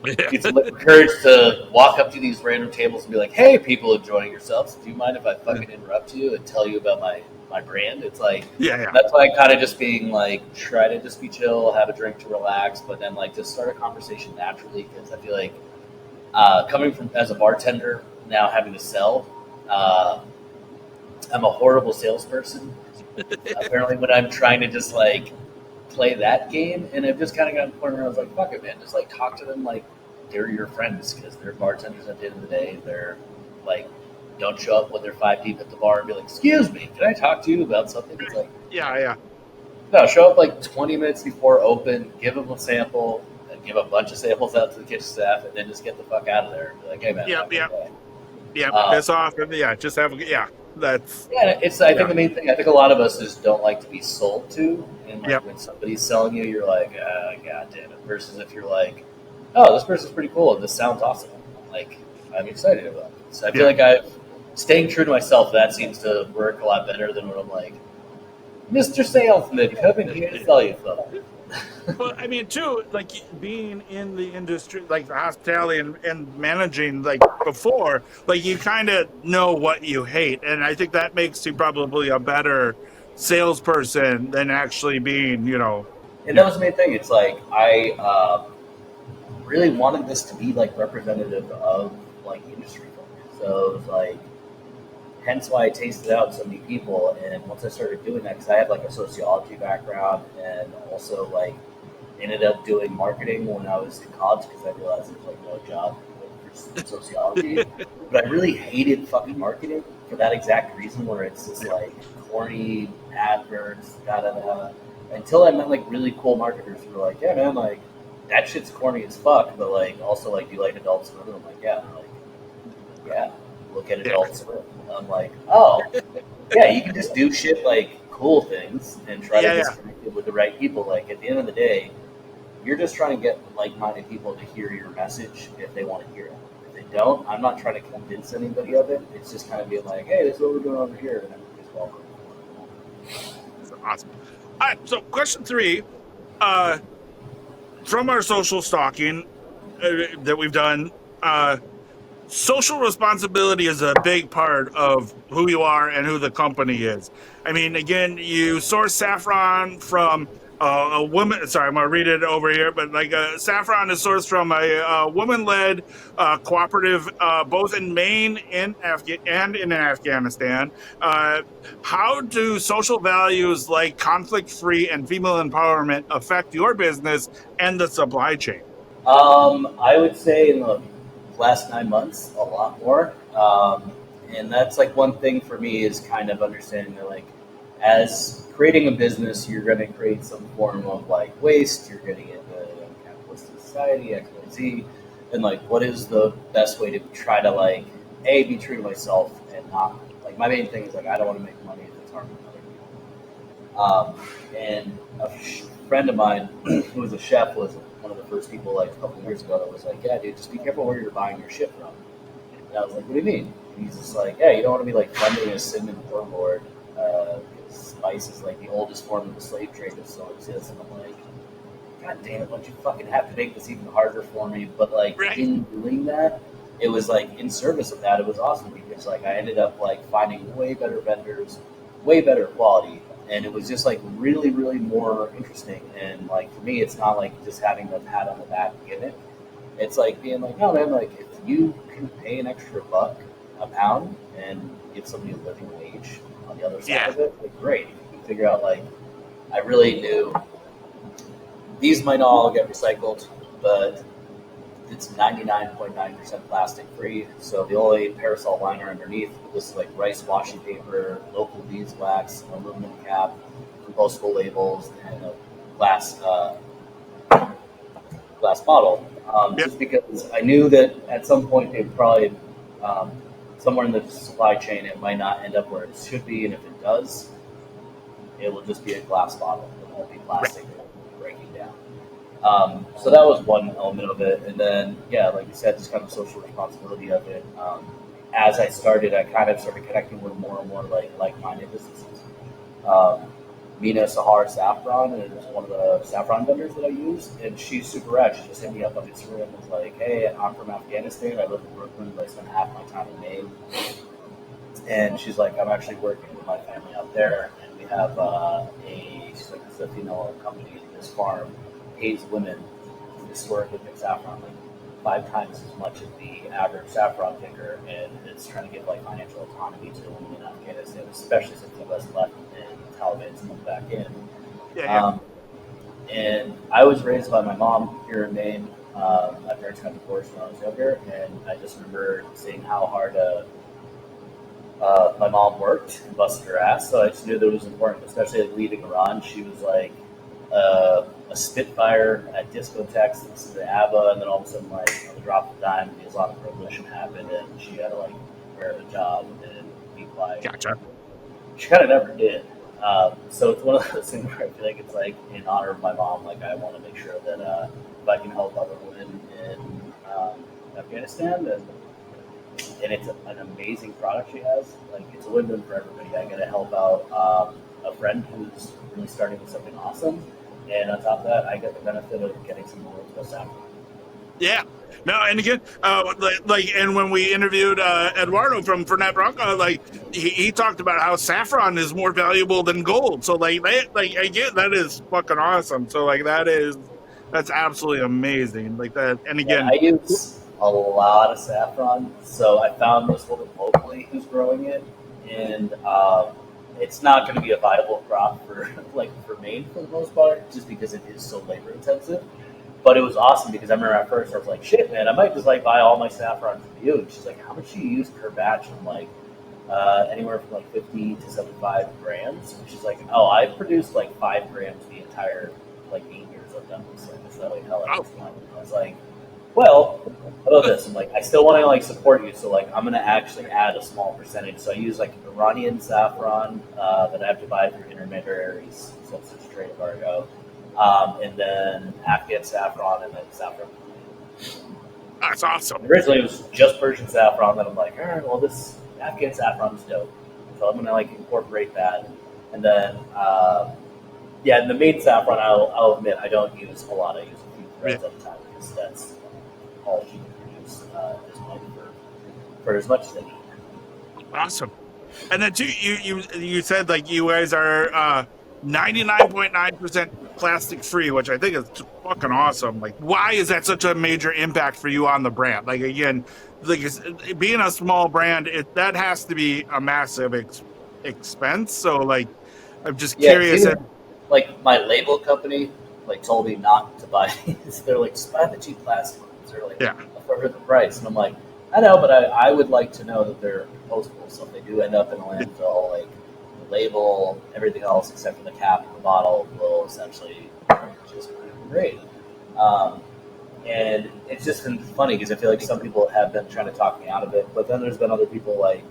Speaker 2: It's encouraged to walk up to these random tables and be like, hey, people enjoying yourselves, do you mind if I fucking interrupt you and tell you about my brand? It's like, that's why I kind of just being like, try to just be chill, have a drink to relax, but then like just start a conversation naturally, because I feel like coming from as a bartender, now having to sell, I'm a horrible salesperson. Apparently when I'm trying to just like play that game, and I've just kind of gotten to the point where I was like, fuck it, man, just like talk to them like they're your friends, because they're bartenders at the end of the day. They're like, don't show up when they're 5 deep at the bar and be like, excuse me, can I talk to you about something? It's like, no, show up like 20 minutes before open, give them a sample, and give a bunch of samples out to the kitchen staff, and then just get the fuck out of there. And be like, hey man, have a good day.
Speaker 1: Piss off. Just have that's.
Speaker 2: Yeah, I think the main thing. I think a lot of us just don't like to be sold to, and like when somebody's selling you, you're like, god damn it. Versus if you're like, oh, this person's pretty cool, and this sounds awesome. Like, I'm excited about it. So I feel like staying true to myself. That seems to work a lot better than when I'm like, Mr. Salesman, coming here to sell you something.
Speaker 1: Well, I mean, too, like being in the industry, like the hospitality and managing, like before, like you kind of know what you hate, and I think that makes you probably a better salesperson than actually being,
Speaker 2: And that was the main thing. It's like I really wanted this to be like representative of like industry folk. So it was like, hence why I tasted out so many people. And once I started doing that, because I have like a sociology background and also like ended up doing marketing when I was in college because I realized there was like no job for sociology. But I really hated fucking marketing for that exact reason, where it's just like corny adverts, until I met like really cool marketers who were like, yeah, man, like that shit's corny as fuck, but like also like, do you like Adult Swim? I'm like, yeah. And they're like, yeah, look at Adult Swim. I'm like, oh, yeah, you can just do shit like cool things and try to disconnect it with the right people. Like at the end of the day, you're just trying to get like-minded people to hear your message if they want to hear it. If they don't, I'm not trying to convince anybody of it. It's just kind of being like, hey, this is what we're doing over here, and everybody's welcome.
Speaker 1: That's awesome. All right, so question 3, from our social stalking that we've done, social responsibility is a big part of who you are and who the company is. I mean, again, you source saffron from a woman. Sorry, I'm gonna read it over here, but like saffron is sourced from a woman-led cooperative, both in Maine and in Afghanistan. How do social values like conflict-free and female empowerment affect your business and the supply chain?
Speaker 2: I would say in the last 9 months, a lot more. And that's like one thing for me is kind of understanding that like as creating a business, you're going to create some form of like waste. You're getting into capitalistic society, XYZ, and like what is the best way to try to like be true to myself and not like my main thing is like I don't want to make money if it's harming other people. And a friend of mine who was a chef was one of the first people like a couple of years ago that was like, yeah, dude, just be careful where you're buying your shit from. And I was like, what do you mean? And he's just like, yeah, you don't want to be like funding a cinnamon warlord. Spice is like the oldest form of the slave trade that still exists. And I'm like, god damn it, don't you fucking have to make this even harder for me? But like in doing that, it was like in service of that, it was awesome because like I ended up like finding way better vendors, way better quality. And it was just like really, really more interesting. And like for me, it's not like just having the pat on the back gimmick. It's like being like, no man, like if you can pay an extra $1 a pound and give somebody a living wage on the other side of it, like great. You can figure out like I really knew these might not all get recycled, but it's 99.9% plastic free. So the only parasol liner underneath was like rice washi paper, local beeswax, an aluminum cap, compostable labels, and a glass bottle. Just because I knew that at some point they'd probably somewhere in the supply chain it might not end up where it should be, and if it does, it will just be a glass bottle. It won't be plastic breaking down. So that was one element of it. And then, like you said, just kind of social responsibility of it. As I started, I kind of started connecting with more and more like-minded businesses. Mina Sahar Saffron is one of the saffron vendors that I use, and she's super rad. She just hit me up on Instagram and was like, hey, I'm from Afghanistan. I live in Brooklyn, but I spend half my time in Maine. And she's like, I'm actually working with my family out there, and we have she's like, it's a female company. This farm pays women who historically pick saffron like 5 times as much as the average saffron picker, and it's trying to give like financial autonomy to women in Afghanistan, especially since the U.S. left and the Taliban's moved back in. And I was raised by my mom here in Maine. My parents got divorced when I was younger, and I just remember seeing how hard my mom worked and busted her ass. So I just knew that it was important, especially like leaving Iran. She was like, a Spitfire at discotheques, listen to ABBA, and then all of a sudden, like, on the drop of a dime, the Islamic Revolution happened, and she had to, like, wear a job and be quiet.
Speaker 1: Gotcha.
Speaker 2: She kind of never did. So it's one of those things where I feel like it's like in honor of my mom. Like I want to make sure that if I can help other women in Afghanistan, and it's an amazing product she has. Like it's a win-win for everybody. I got to help out a friend who's really starting with something awesome, and on top of that, I get the benefit of getting some more best saffron.
Speaker 1: Yeah. No, and again, and when we interviewed Eduardo from Fernet Branca, like he talked about how saffron is more valuable than gold. So again, that is fucking awesome. So that's absolutely amazing. Like that, and again,
Speaker 2: I use a lot of saffron. So I found this woman locally who's growing it, and it's not going to be a viable crop for Maine for the most part, just because it is so labor intensive. But it was awesome because I remember at first I was like, shit, man, I might just like buy all my saffron from you. And she's like, how much do you use per batch? And I'm like, anywhere from like 50 to 75 grams. And she's like, oh, I produced like 5 grams the entire like 8 years I've done this. Like, is that like hell? I was like, well, how about this? I'm like, I still want to like support you, so like I'm gonna actually add a small percentage. So I use like Iranian saffron that I have to buy through intermediaries, so it's a trade embargo. And then Afghan saffron, and then saffron.
Speaker 1: that's awesome.
Speaker 2: Originally, it was just Persian saffron. Then I'm like, all right, well, this Afghan saffron is dope, so I'm gonna like incorporate that. And then, and the Maine saffron, I'll admit, I don't use a lot. I use a few threads at a time because that's all she can produce is money for as much as they need.
Speaker 1: Awesome. And then too, you said like you guys are 99.9% plastic free, which I think is fucking awesome. Like, why is that such a major impact for you on the brand? Like, again, like being a small brand, that has to be a massive expense. So, like, I'm just curious.
Speaker 2: Like my label company, like told me not to buy these. They're like, just buy the cheap plastic ones. They're like, for the price, and I'm like, I know, but I would like to know that they're compostable. So if they do end up in a landfill, like the label, everything else except for the cap and the bottle will essentially just great. And it's just been funny because I feel like some people have been trying to talk me out of it, but then there's been other people like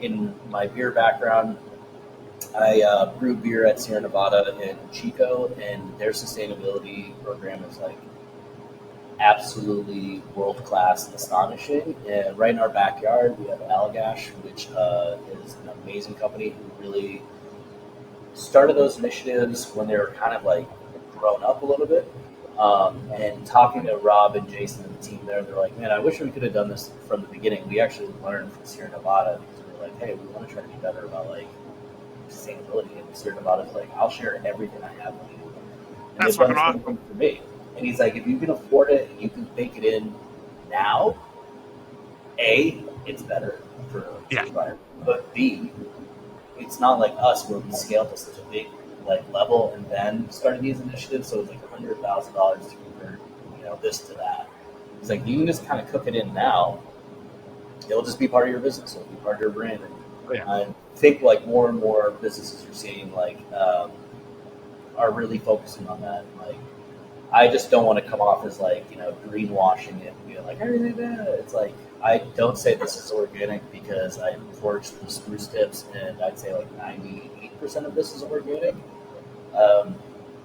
Speaker 2: in my beer background. I brew beer at Sierra Nevada in Chico, and their sustainability program is like absolutely world-class and astonishing. And right in our backyard, we have Allagash, which is an amazing company who really started those initiatives when they were kind of like grown up a little bit. And talking to Rob and Jason and the team there, they're like, man, I wish we could have done this from the beginning. We actually learned from Sierra Nevada because we were like, hey, we want to try to be better about like sustainability. And Sierra Nevada's like, I'll share everything I have with you. And
Speaker 1: that's fucking awesome
Speaker 2: for me. And he's like, if you can afford it and you can bake it in now, A, it's better for the environment. But B, it's not like us where we scaled to such a big like level and then started these initiatives. So it's like $100,000 to convert, this to that. It's like you can just kind of cook it in now. It'll just be part of your business. It'll be part of your brand. And I think like more and more businesses you're seeing like are really focusing on that. Like, I just don't want to come off as like, greenwashing it and being like, everything bad. It's like, I don't say this is organic because I foraged the spruce tips and I'd say like 98% of this is organic.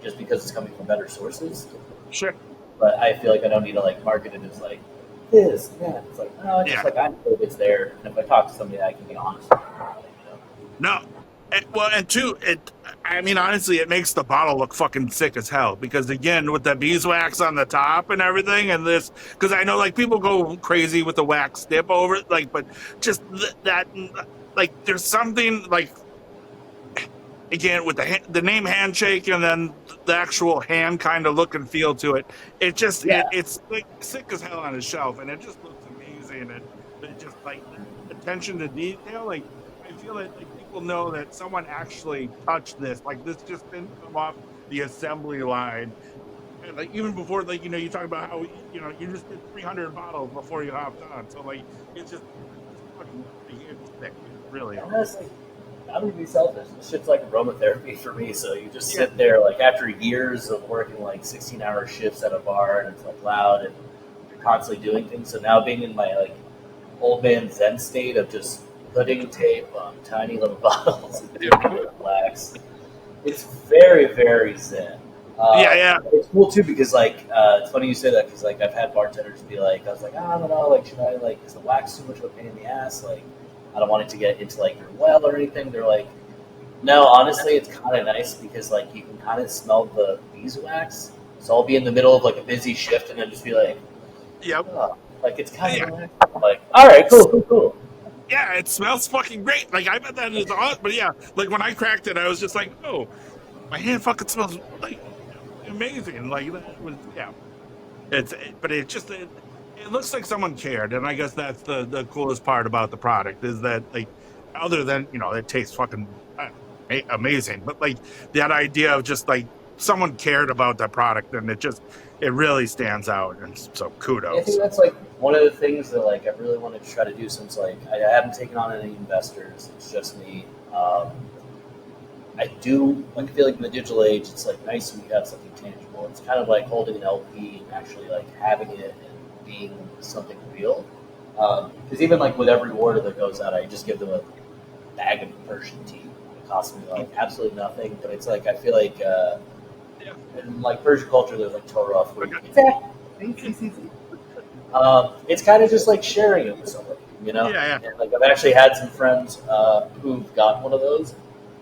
Speaker 2: Just because it's coming from better sources.
Speaker 1: Sure.
Speaker 2: But I feel like I don't need to like market it as like this, that. It's like, no, it's just like I know it's there. And if I talk to somebody, I can be honest with them.
Speaker 1: No. And two, honestly, it makes the bottle look fucking sick as hell because again, with the beeswax on the top and everything, and this, because I know like people go crazy with the wax dip over it, like, but just that, like, there's something like, again, with the name Handshake and then the actual hand kind of look and feel to it, it just it's like sick as hell on a shelf, and it just looks amazing, and it just like attention to detail, like. I feel like people know that someone actually touched this. Like this just didn't come off the assembly line. And like even before, like you talk about how you just did 300 bottles before you hopped on. So like it's just fucking it's thick. It's really
Speaker 2: honestly, I'm gonna be selfish. This shit's like aromatherapy for me. So you just sit there, like after years of working like 16-hour shifts at a bar, and it's like loud, and you're constantly doing things. So now being in my like old man Zen state of just putting tape on tiny little bottles and doing it relax, it's very very Zen.
Speaker 1: Yeah.
Speaker 2: It's cool too because like it's funny you say that because like I've had bartenders be like, I was like, I don't know, like should I like is the wax too much of a pain in the ass? Like I don't want it to get into like your well or anything. They're like, no, honestly, it's kind of nice because like you can kind of smell the beeswax. So I'll be in the middle of like a busy shift and then just be like,
Speaker 1: Yep.
Speaker 2: oh, like it's kind of like, all right, cool.
Speaker 1: Yeah, it smells fucking great. Like I bet that is awesome. But yeah, like when I cracked it, I was just like, oh, my hand fucking smells like amazing. Like that was but it looks like someone cared, and I guess that's the coolest part about the product is that like other than it tastes fucking amazing, but like that idea of just like someone cared about the product, and it really stands out, and so kudos.
Speaker 2: I think that's like one of the things that like I really wanted to try to do since like I haven't taken on any investors. It's just me. I do like feel like in the digital age, it's like nice when you have something tangible. It's kind of like holding an LP and actually like having it and being something real. Because even like with every order that goes out, I just give them a bag of Persian tea. It costs me like absolutely nothing, but it's like I feel like in like Persian culture, there's like Torah food. It's kind of just like sharing it with somebody,
Speaker 1: Yeah.
Speaker 2: And, like I've actually had some friends who've got one of those.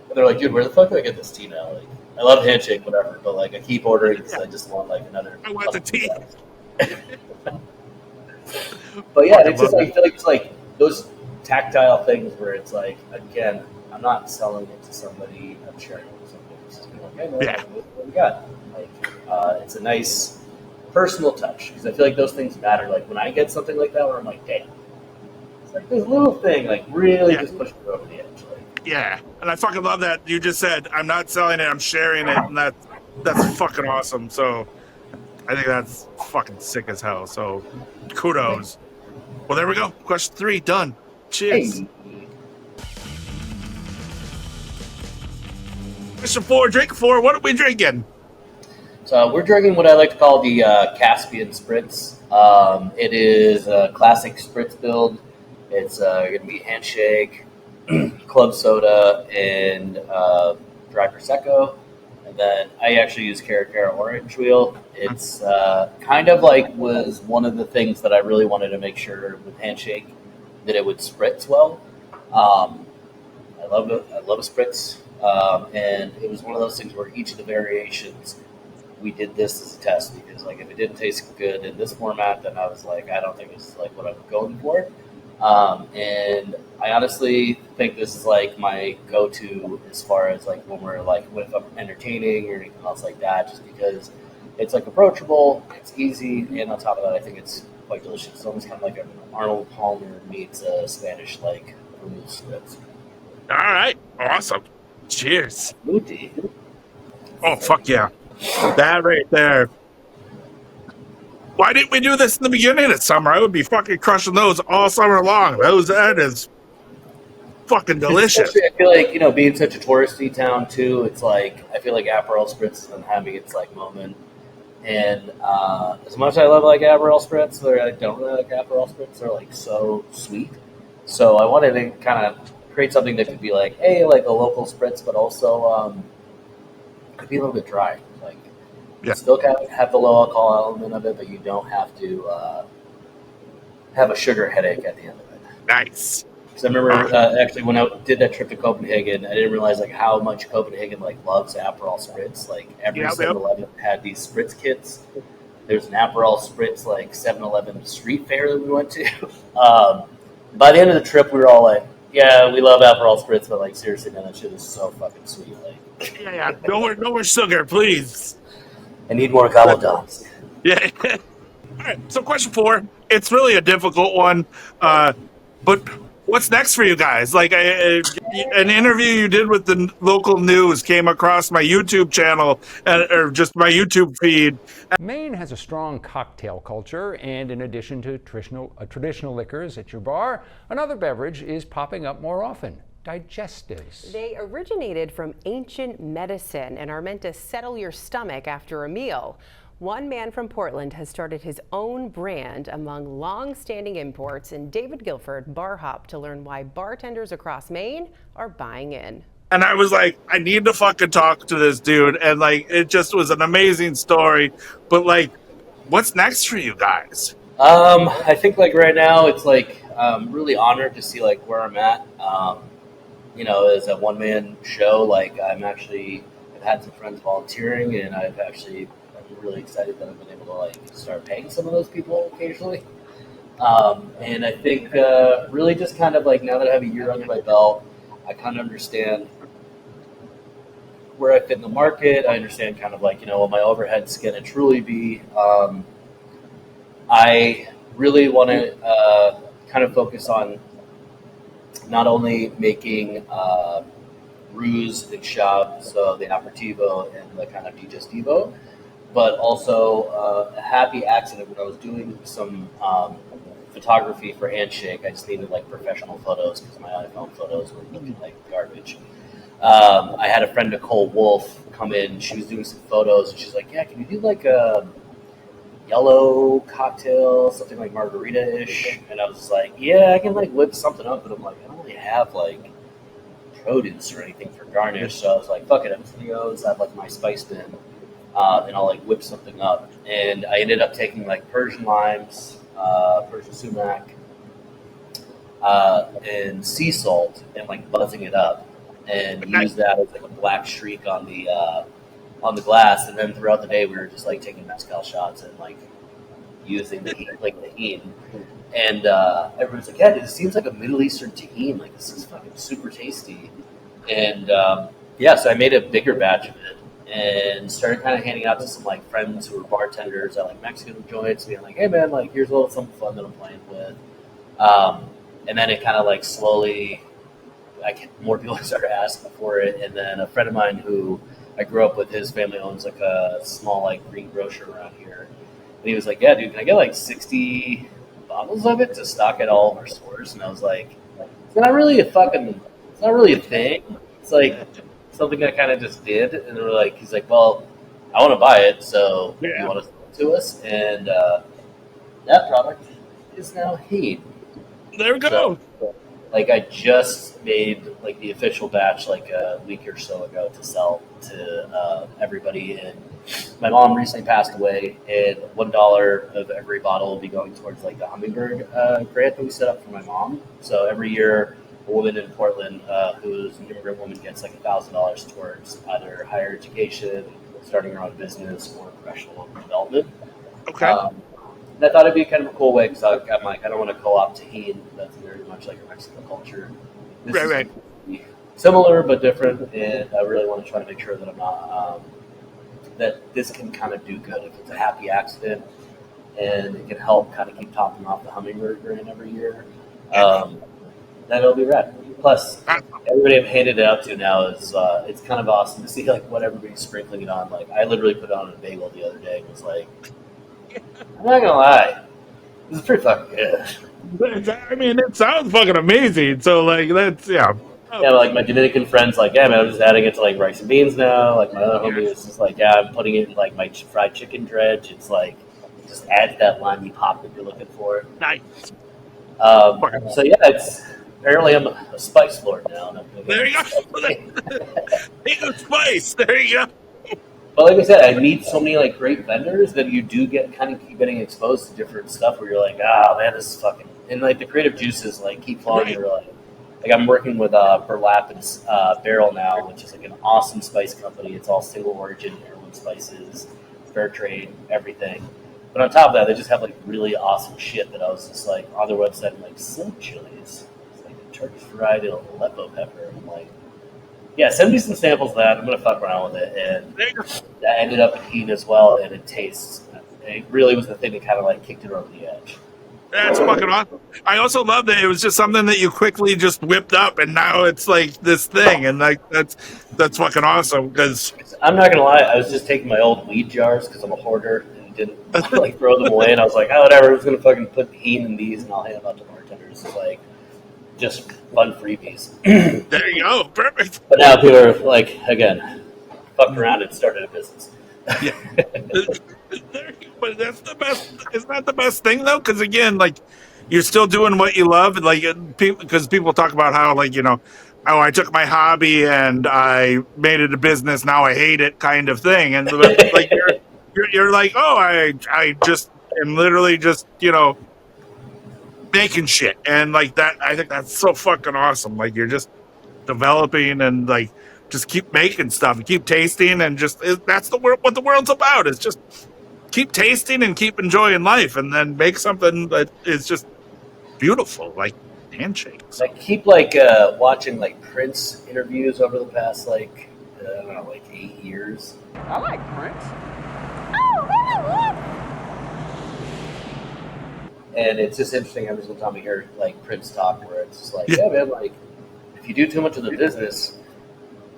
Speaker 2: And they're like, dude, where the fuck do I get this tea now? Like, I love Handshake, whatever, but like, I keep ordering because I just want like another.
Speaker 1: I want the tea.
Speaker 2: But yeah, it's just like I feel like it's like those tactile things where it's like, again, I'm not selling it to somebody, I'm sharing it with somebody. It's just like, hey, man, what we got? Like, it's a nice personal touch because I feel like those things matter. Like when I get something like that, where I'm like, damn, it's like this little thing, like really just pushed me over the edge.
Speaker 1: Yeah, and I fucking love that you just said I'm not selling it, I'm sharing it, and that's fucking awesome. So I think that's fucking sick as hell. So kudos. Well, there we go. Question 3 done. Cheers.
Speaker 2: Hey.
Speaker 1: Question 4, drink 4. What are we drinking?
Speaker 2: So we're drinking what I like to call the Caspian Spritz. It is a classic spritz build. It's going to be Handshake, club soda, and dry prosecco, and then I actually use Cara orange wheel. It's kind of like was one of the things that I really wanted to make sure with Handshake that it would spritz well. I love it. I love a spritz, and it was one of those things where each of the variations we did this as a test because like if it didn't taste good in this format, then I was like, I don't think this is like what I'm going for. And I honestly think this is like my go-to as far as like when we're like if I'm entertaining or anything else like that, just because it's like approachable, it's easy, and on top of that, I think it's quite delicious. It's almost kind of like an Arnold Palmer meets a Spanish like vermouth spritz.
Speaker 1: All right, awesome. Cheers.
Speaker 2: Smoothie.
Speaker 1: Oh fuck yeah, that right there. Why didn't we do this in the beginning of summer? I would be fucking crushing those all summer long. That is fucking delicious.
Speaker 2: Especially, I feel like, being such a touristy town too, it's like, I feel like Aperol Spritz is having its like moment. And as much as I love like Aperol Spritz, or I don't really like Aperol Spritz, they're like so sweet. So I wanted to kind of create something that could be like, hey, like a local Spritz, but also could be a little bit dry. Like, you still have the low alcohol element of it, but you don't have to have a sugar headache at the end of it.
Speaker 1: Nice.
Speaker 2: Because I remember actually when I did that trip to Copenhagen, I didn't realize like how much Copenhagen like loves Aperol Spritz. Like every 7-Eleven had these Spritz kits. There's an Aperol Spritz like 7-Eleven street fair that we went to. By the end of the trip, we were all like, "Yeah, we love Aperol Spritz, but like seriously, man, that shit is so fucking sweet." Like,
Speaker 1: yeah, no more sugar, please.
Speaker 2: I need more Caladons.
Speaker 1: Yeah. All right. So, question 4. It's really a difficult one, but what's next for you guys? Like an interview you did with the local news came across my YouTube channel or just my YouTube feed.
Speaker 4: Maine has a strong cocktail culture, and in addition to traditional liquors at your bar, another beverage is popping up more often: digestives.
Speaker 5: They originated from ancient medicine and are meant to settle your stomach after a meal. One man from Portland has started his own brand among long-standing imports, and David Guilford bar hopped to learn why bartenders across Maine are buying in.
Speaker 1: And I was like, I need to fucking talk to this dude. And like, it just was an amazing story. But like, what's next for you guys?
Speaker 2: I think like right now it's like I'm really honored to see like where I'm at. As a one man show, like I've had some friends volunteering, and I'm really excited that I've been able to like start paying some of those people occasionally. And I think really just kind of like now that I have a year under my belt, I kind of understand where I fit in the market. I understand kind of like, what my overhead's going to truly be. I really want to kind of focus on not only making ruse and shab, so the aperitivo and the kind of digestivo, but also a happy accident when I was doing some photography for Handshake. I just needed like professional photos because my iPhone photos were looking like garbage. I had a friend, Nicole Wolf, come in. She was doing some photos, and she's like, "Yeah, can you do like a yellow cocktail, something like margarita-ish?" And I was just like, "Yeah, I can like whip something up," but I'm like, I don't really have like produce or anything for garnish. So I was like, "Fuck it, I'm just gonna go inside like my spice bin, and I'll like whip something up." And I ended up taking like Persian limes, Persian sumac, and sea salt, and like buzzing it up, and use that as like a black streak on the glass. And then throughout the day, we were just like taking mezcal shots and like using the tahini. And everyone's like, "Yeah, dude, this seems like a Middle Eastern tahini. Like this is fucking super tasty." And so I made a bigger batch of it and started kind of handing it out to some like friends who were bartenders at like Mexican joints, being like, "Hey man, like here's a little something fun that I'm playing with." And then it kind of like slowly, more people started asking for it. And then a friend of mine who I grew up with, his family owns like a small like green grocer around here. And he was like, "Yeah, dude, can I get like 60 bottles of it to stock at all of our stores?" And I was like, it's not really a thing. It's like something I kind of just did. And they're like, he's like, "Well, I want to buy it, so you want to sell it to us?" And that product is now heat.
Speaker 1: There we go.
Speaker 2: So, like I just made like the official batch like a week or so ago to sell to everybody. And my mom recently passed away, and $1 of every bottle will be going towards like the Hummingbird grant that we set up for my mom. So every year, a woman in Portland who's an immigrant woman gets like $1,000 towards either higher education, starting her own business, or professional development.
Speaker 1: Okay.
Speaker 2: And I thought it'd be kind of a cool way because I'm like, I don't want to co-opt tahini. That's very much like a Mexican culture. This
Speaker 1: Right.
Speaker 2: is similar but different, and I really want to try to make sure that I'm not that this can kind of do good if it's a happy accident, and it can help kind of keep topping off the Hummingbird grant every year. Then it'll be rad. Plus, everybody I've handed it out to now is it's kind of awesome to see like what everybody's sprinkling it on. Like I literally put it on a bagel the other day and was like, I'm not gonna lie, this is pretty fucking good.
Speaker 1: I mean, it sounds fucking amazing. So like, that's
Speaker 2: Yeah, like my Dominican friends, like, "Yeah, man, I'm just adding it to like rice and beans now." Like my other homie is just like, "Yeah, I'm putting it in like my fried chicken dredge." It's like just adds that limey pop that you're looking for.
Speaker 1: nice.
Speaker 2: So yeah, it's apparently I'm a spice lord now. And
Speaker 1: There you go. Big of spice. There you go.
Speaker 2: But like I said, I meet so many like great vendors that you do keep getting exposed to different stuff where you're like, "Oh man, this is fucking," and like the creative juices like keep flowing. You're like I'm working with Burlap and Barrel now, which is like an awesome spice company. It's all single origin heirloom spices, fair trade, everything. But on top of that, they just have like really awesome shit that I was just like on their website. I'm like, silk chilies. It's like a Turkish fried Aleppo pepper. I'm like, yeah, send me some samples of that. I'm gonna fuck around with it, and that ended up in heat as well. And it tastes. It really was the thing that kind of like kicked it over the edge.
Speaker 1: That's fucking awesome. I also love that it was just something that you quickly just whipped up, and now it's like this thing, and like that's fucking awesome. Because
Speaker 2: I'm not gonna lie, I was just taking my old weed jars because I'm a hoarder and didn't like throw them away. And I was like, "Oh, whatever. I'm just gonna fucking put heat in these, and I'll hand them out to bartenders." It's like, just fun freebies.
Speaker 1: There you go. Perfect.
Speaker 2: But now people are like, again, fucked around and started a business.
Speaker 1: Yeah. But that's the best. Isn't that the best thing though? Because again, like you're still doing what you love, and like because people talk about how like oh, I took my hobby and I made it a business. Now I hate it, kind of thing. And but like you're like, oh, I just am literally just making shit, and like that. I think that's so fucking awesome. Like you're just developing and like just keep making stuff, keep tasting, and just that's the world. What the world's about is just keep tasting and keep enjoying life, and then make something that is just beautiful, like handshakes.
Speaker 2: I keep watching like Prince interviews over the past I don't know, like 8 years.
Speaker 4: I like Prince.
Speaker 2: And it's just interesting every single time I hear like Prince talk, where it's just like, yeah, man, like if you do too much of the business,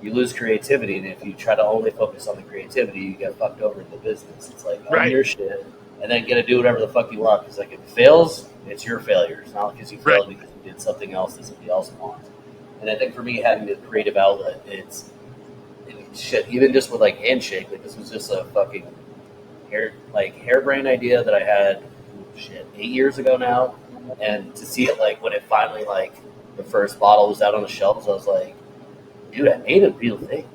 Speaker 2: you lose creativity, and if you try to only focus on the creativity, you get fucked over in the business. It's like own your shit, and then get to do whatever the fuck you want. Because like if it fails, it's your failure. It's not because you failed because you did something else that somebody else wants. And I think for me, having a creative outlet, it's shit. Even just with like Handshake, like this was just a fucking harebrained idea that I had 8 years ago now, and to see it like when it finally like the first bottle was out on the shelves, I was like, dude, I made a real thing.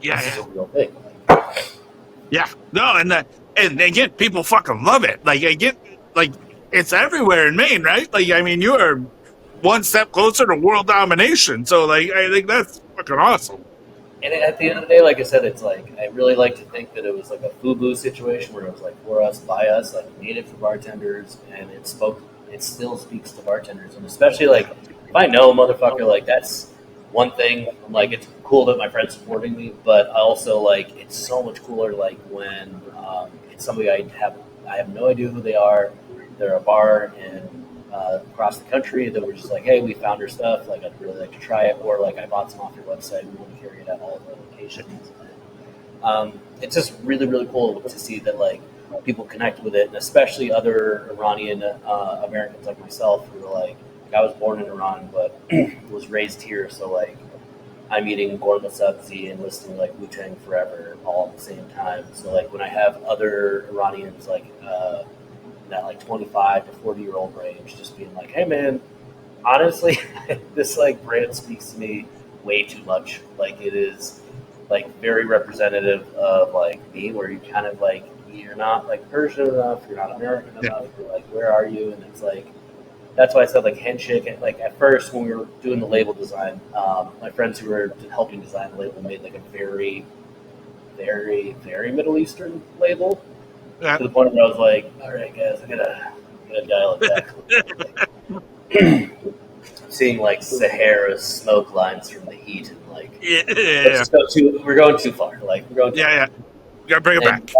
Speaker 1: Yeah,
Speaker 2: this is a real thing.
Speaker 1: Yeah, no, and again, people fucking love it. Like again, like it's everywhere in Maine, right? Like I mean, you are one step closer to world domination. So like, I think that's fucking awesome.
Speaker 2: And at the end of the day, like I said, it's like I really like to think that it was like a FUBU situation where it was like for us, by us, like made it for bartenders, and it still speaks to bartenders, and especially like if I know a motherfucker, like that's one thing. I'm like, it's cool that my friend's supporting me, but I also like it's so much cooler like when it's somebody I have no idea who they are. They're a bar in across the country that were just like, hey, we found your stuff. Like, I'd really like to try it, or like I bought some off your website. We want to carry it at all of our locations. It's just really, really cool to see that like people connect with it, and especially other Iranian Americans like myself who are like I was born in Iran but was raised here, so like I'm eating Gorma Sabzi and listening to like Wu-Tang Forever all at the same time. So like when I have other Iranians like that like 25 to 40-year-old range just being like, hey man, honestly this like brand speaks to me way too much. Like it is like very representative of like me, where you kind of like you're not like Persian enough, you're not American enough, you're like where are you? And it's like that's why I said like Handshake. Like at first when we were doing the label design, my friends who were helping design the label made like a very, very, very Middle Eastern label. To the point where I was like, all right guys, I gotta dial it back. Seeing like Sahara smoke lines from the heat, and like we're going too far. Like we're going too far.
Speaker 1: You gotta bring it back.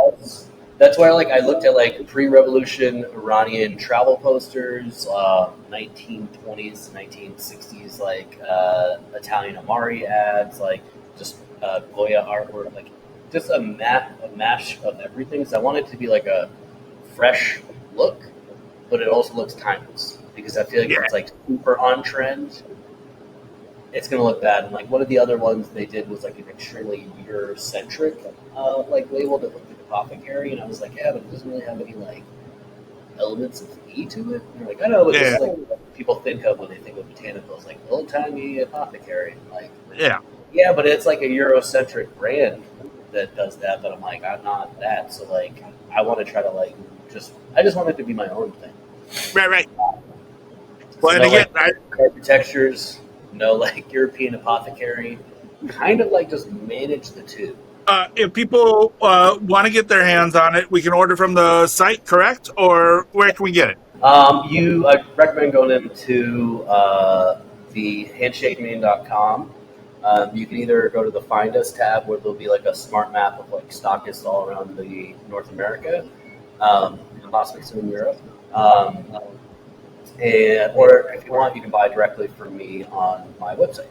Speaker 2: That's why like I looked at like pre-revolution Iranian travel posters, 1920s, 1960s, like Italian Amari ads, like just Goya artwork, like just a mash of everything. So I want it to be like a fresh look, but it also looks timeless, because I feel like if it's like super on trend, it's gonna look bad. And like one of the other ones they did was like an extremely Eurocentric like label that looked like apothecary, and I was like, yeah, but it doesn't really have any like elements of E to it. And they're like, I know, but it's like what people think of when they think of botanicals, like old timey apothecary. Like yeah, but it's like a Eurocentric brand that does that. But I'm like, I'm not that, so like I want to try to like I just want it to be my own thing.
Speaker 1: Right.
Speaker 2: Well,
Speaker 1: and again,
Speaker 2: carpet textures, no like European apothecary, kind of like just manage the two.
Speaker 1: If people want to get their hands on it, we can order from the site, correct? Or where can we get it?
Speaker 2: I recommend going into the handshakemaine.com. You can either go to the Find Us tab, where there'll be like a smart map of like stockists all around the North America, possibly soon in Europe. Or if you want, you can buy directly from me on my website.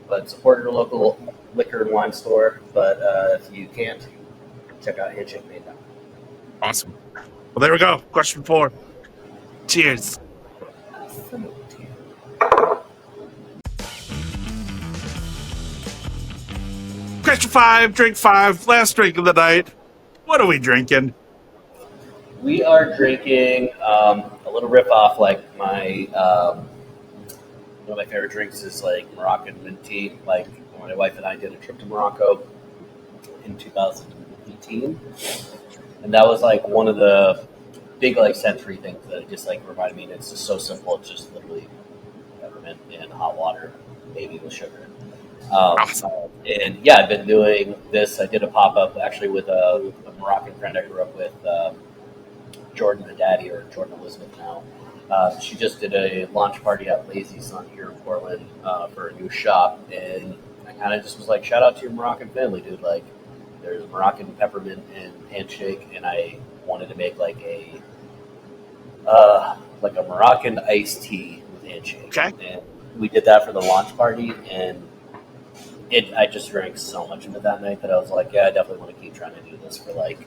Speaker 2: But support your local liquor and wine store. But if you can't, check out handshakemaine.com.
Speaker 1: Awesome. Well, there we go. Question 4. Cheers. Question 5, drink 5, last drink of the night. What are we drinking?
Speaker 2: We are drinking a little rip off like my one of my favorite drinks is like Moroccan mint tea. Like when my wife and I did a trip to Morocco in 2018, and that was like one of the big like sensory things that it just like reminded me. And it's just so simple. It's just literally peppermint and hot water, maybe with sugar. And yeah, I've been doing this. I did a pop up actually with a Moroccan friend I grew up with, Jordan Haddadi, or Jordan Elizabeth now. She just did a launch party at Lazy Sun here in Portland for a new shop, and I kind of just was like, shout out to your Moroccan family, dude. Like, there's Moroccan peppermint and Handshake, and I wanted to make like a Moroccan iced tea with Handshake.
Speaker 1: Okay.
Speaker 2: And we did that for the launch party, and I just drank so much of it that night that I was like, yeah, I definitely want to keep trying to do this for like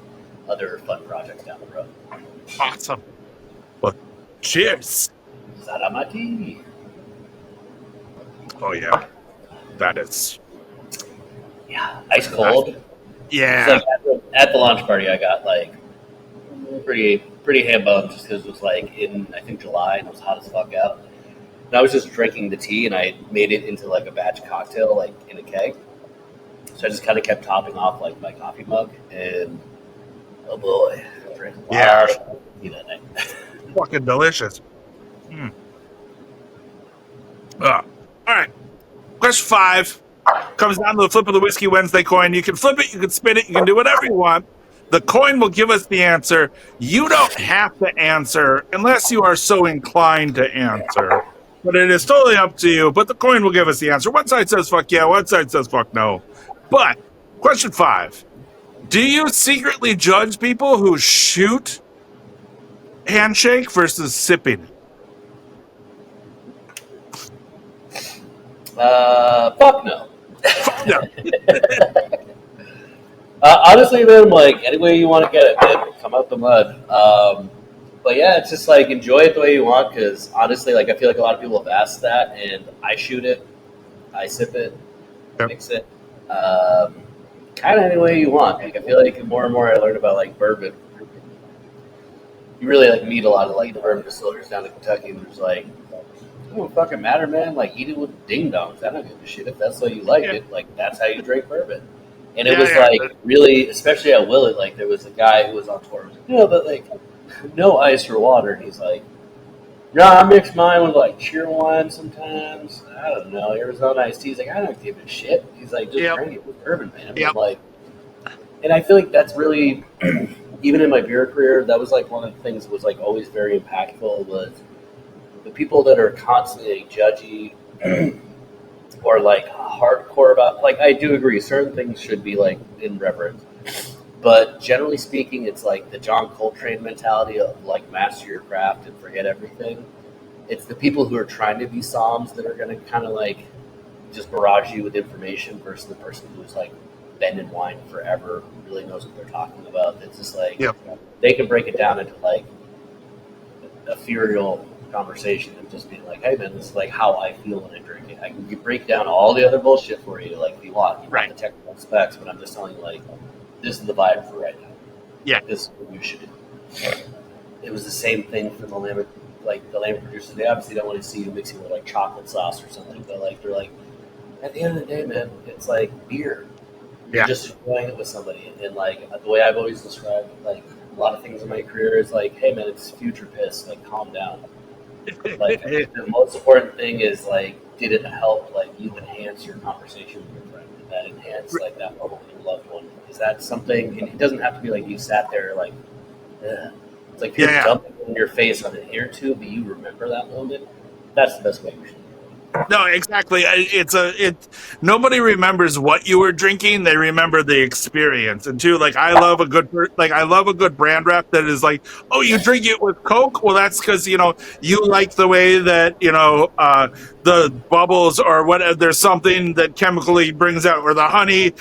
Speaker 2: other fun projects down the road.
Speaker 1: Awesome. Well, cheers.
Speaker 2: Salamati.
Speaker 1: Oh, yeah. That is.
Speaker 2: Yeah, ice cold.
Speaker 1: Yeah.
Speaker 2: It's like at the launch party, I got like pretty ham-bummed just because it was like in, I think, July, and it was hot as fuck out. And I was just drinking the tea, and I made it into like a batch cocktail, like in a keg. So I just kind of kept topping off like my coffee mug, and oh boy, I drank a lot of tea that night.
Speaker 1: Fucking delicious. All right. Question 5 comes down to the flip of the Whiskey Wednesday coin. You can flip it, you can spin it, you can do whatever you want. The coin will give us the answer. You don't have to answer unless you are so inclined to answer. But it is totally up to you. But the coin will give us the answer. One side says fuck yeah, one side says fuck no. But question 5. Do you secretly judge people who shoot Handshake versus sipping?
Speaker 2: Fuck no.
Speaker 1: No.
Speaker 2: Honestly, man, like any way you want to get it, man, come out the mud. But yeah, it's just like enjoy it the way you want, because honestly, like I feel like a lot of people have asked that, and I shoot it, I sip it, mix it, kind of any way you want. Like I feel like the more and more I learn about like bourbon, you really like meet a lot of like the bourbon distillers down in Kentucky, and there's like, it don't fucking matter, man. Like eat it with ding dongs. I don't give a shit if that's how you like it. Like that's how you drink bourbon. And it was like really, especially at Willett, like there was a guy who was on tour. Was like, but like no ice or water. And he's like, no, I mix mine with like cheer wine sometimes. I don't know, Arizona iced tea. He's like, I don't give a shit. He's like, just drink it with bourbon, man. Like, and I feel like that's really, even in my beer career, that was like one of the things that was like always very impactful was the people that are constantly judgy or like hardcore about, like I do agree certain things should be like in reverence, but generally speaking it's like the John Coltrane mentality of like master your craft and forget everything. It's the people who are trying to be somms that are going to kind of like just barrage you with information versus the person who's like been in wine forever, really knows what they're talking about. It's just like they can break it down into like a ethereal conversation and just being like, hey man, this is like how I feel when I drink it. I can break down all the other bullshit for you, like if you want, the technical specs, but I'm just telling you like this is the vibe for right now. Yeah, this is what you should do. It was the same thing for the lemon, like the lemon producers. They obviously don't want to see you mixing with like chocolate sauce or something, but like they're like, at the end of the day, man, it's like beer. You're just enjoying it with somebody, and like the way I've always described like a lot of things in my career is like, hey man, it's future piss, like calm down. Like the most important thing is like, did it help like you enhance your conversation with your friend? Did that enhance like that moment with your loved one? Is that something? And it doesn't have to be like you sat there like, ugh. It's like you're dumping in your face on an air tube, but you remember that moment. That's the best way you should.
Speaker 1: No, exactly. Nobody remembers what you were drinking; they remember the experience. And too, like I love a good brand rep that is like, oh, you drink it with Coke. Well, that's because you like the way that the bubbles or whatever. There's something that chemically brings out, or the honey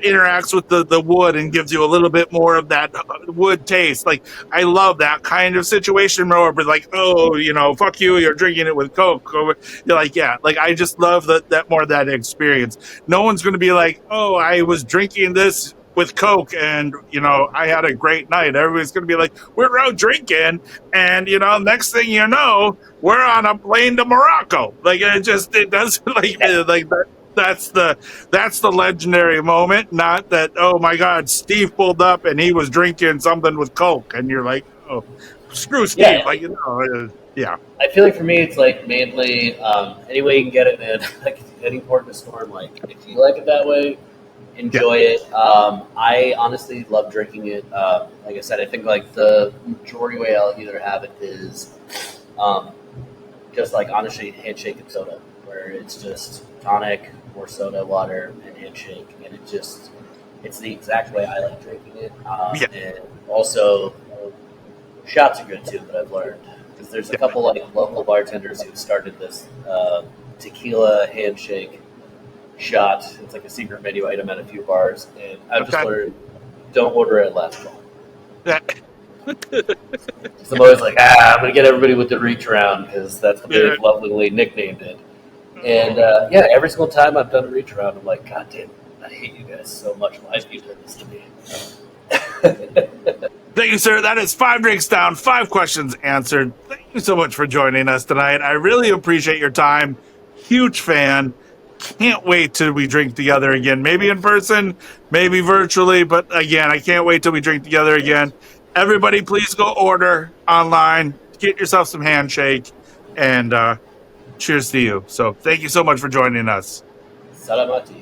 Speaker 1: interacts with the wood and gives you a little bit more of that wood taste. Like, I love that kind of situation more, but like, oh, fuck you, you're drinking it with Coke. You're like, yeah, like, I just love that more of that experience. No one's going to be like, oh, I was drinking this with Coke and, I had a great night. Everybody's going to be like, we're out drinking. And, next thing you know, we're on a plane to Morocco. Like, it does like that. That's the legendary moment. Not that, oh my God, Steve pulled up and he was drinking something with Coke, and you're like, oh, screw Steve.
Speaker 2: Yeah.
Speaker 1: Like, yeah.
Speaker 2: I feel like for me, it's like mainly any way you can get it, man. Like any port in a storm. Like if you like it that way, enjoy it. I honestly love drinking it. Like I said, I think like the majority way I'll either have it is just like honestly handshake and soda, where it's just tonic, more soda, water, and handshake, and it's the exact way I like drinking it. And also, shots are good too, but I've learned because there's a couple like local bartenders who started this tequila handshake shot. It's like a secret menu item at a few bars, and I've just learned don't order it last call. So I'm always like, I'm gonna get everybody with the reach around because that's what they've lovingly nicknamed it. And every single time I've done a reach around, I'm like, God damn it, I hate you guys so much. Why have you done this to me?
Speaker 1: Thank you, sir. That is 5 drinks down, 5 questions answered. Thank you so much for joining us tonight. I really appreciate your time. Huge fan. Can't wait till we drink together again. Maybe in person, maybe virtually, but again, I can't wait till we drink together again. Everybody, please go order online. Get yourself some handshake, and cheers to you. So thank you so much for joining us.
Speaker 2: Salamati.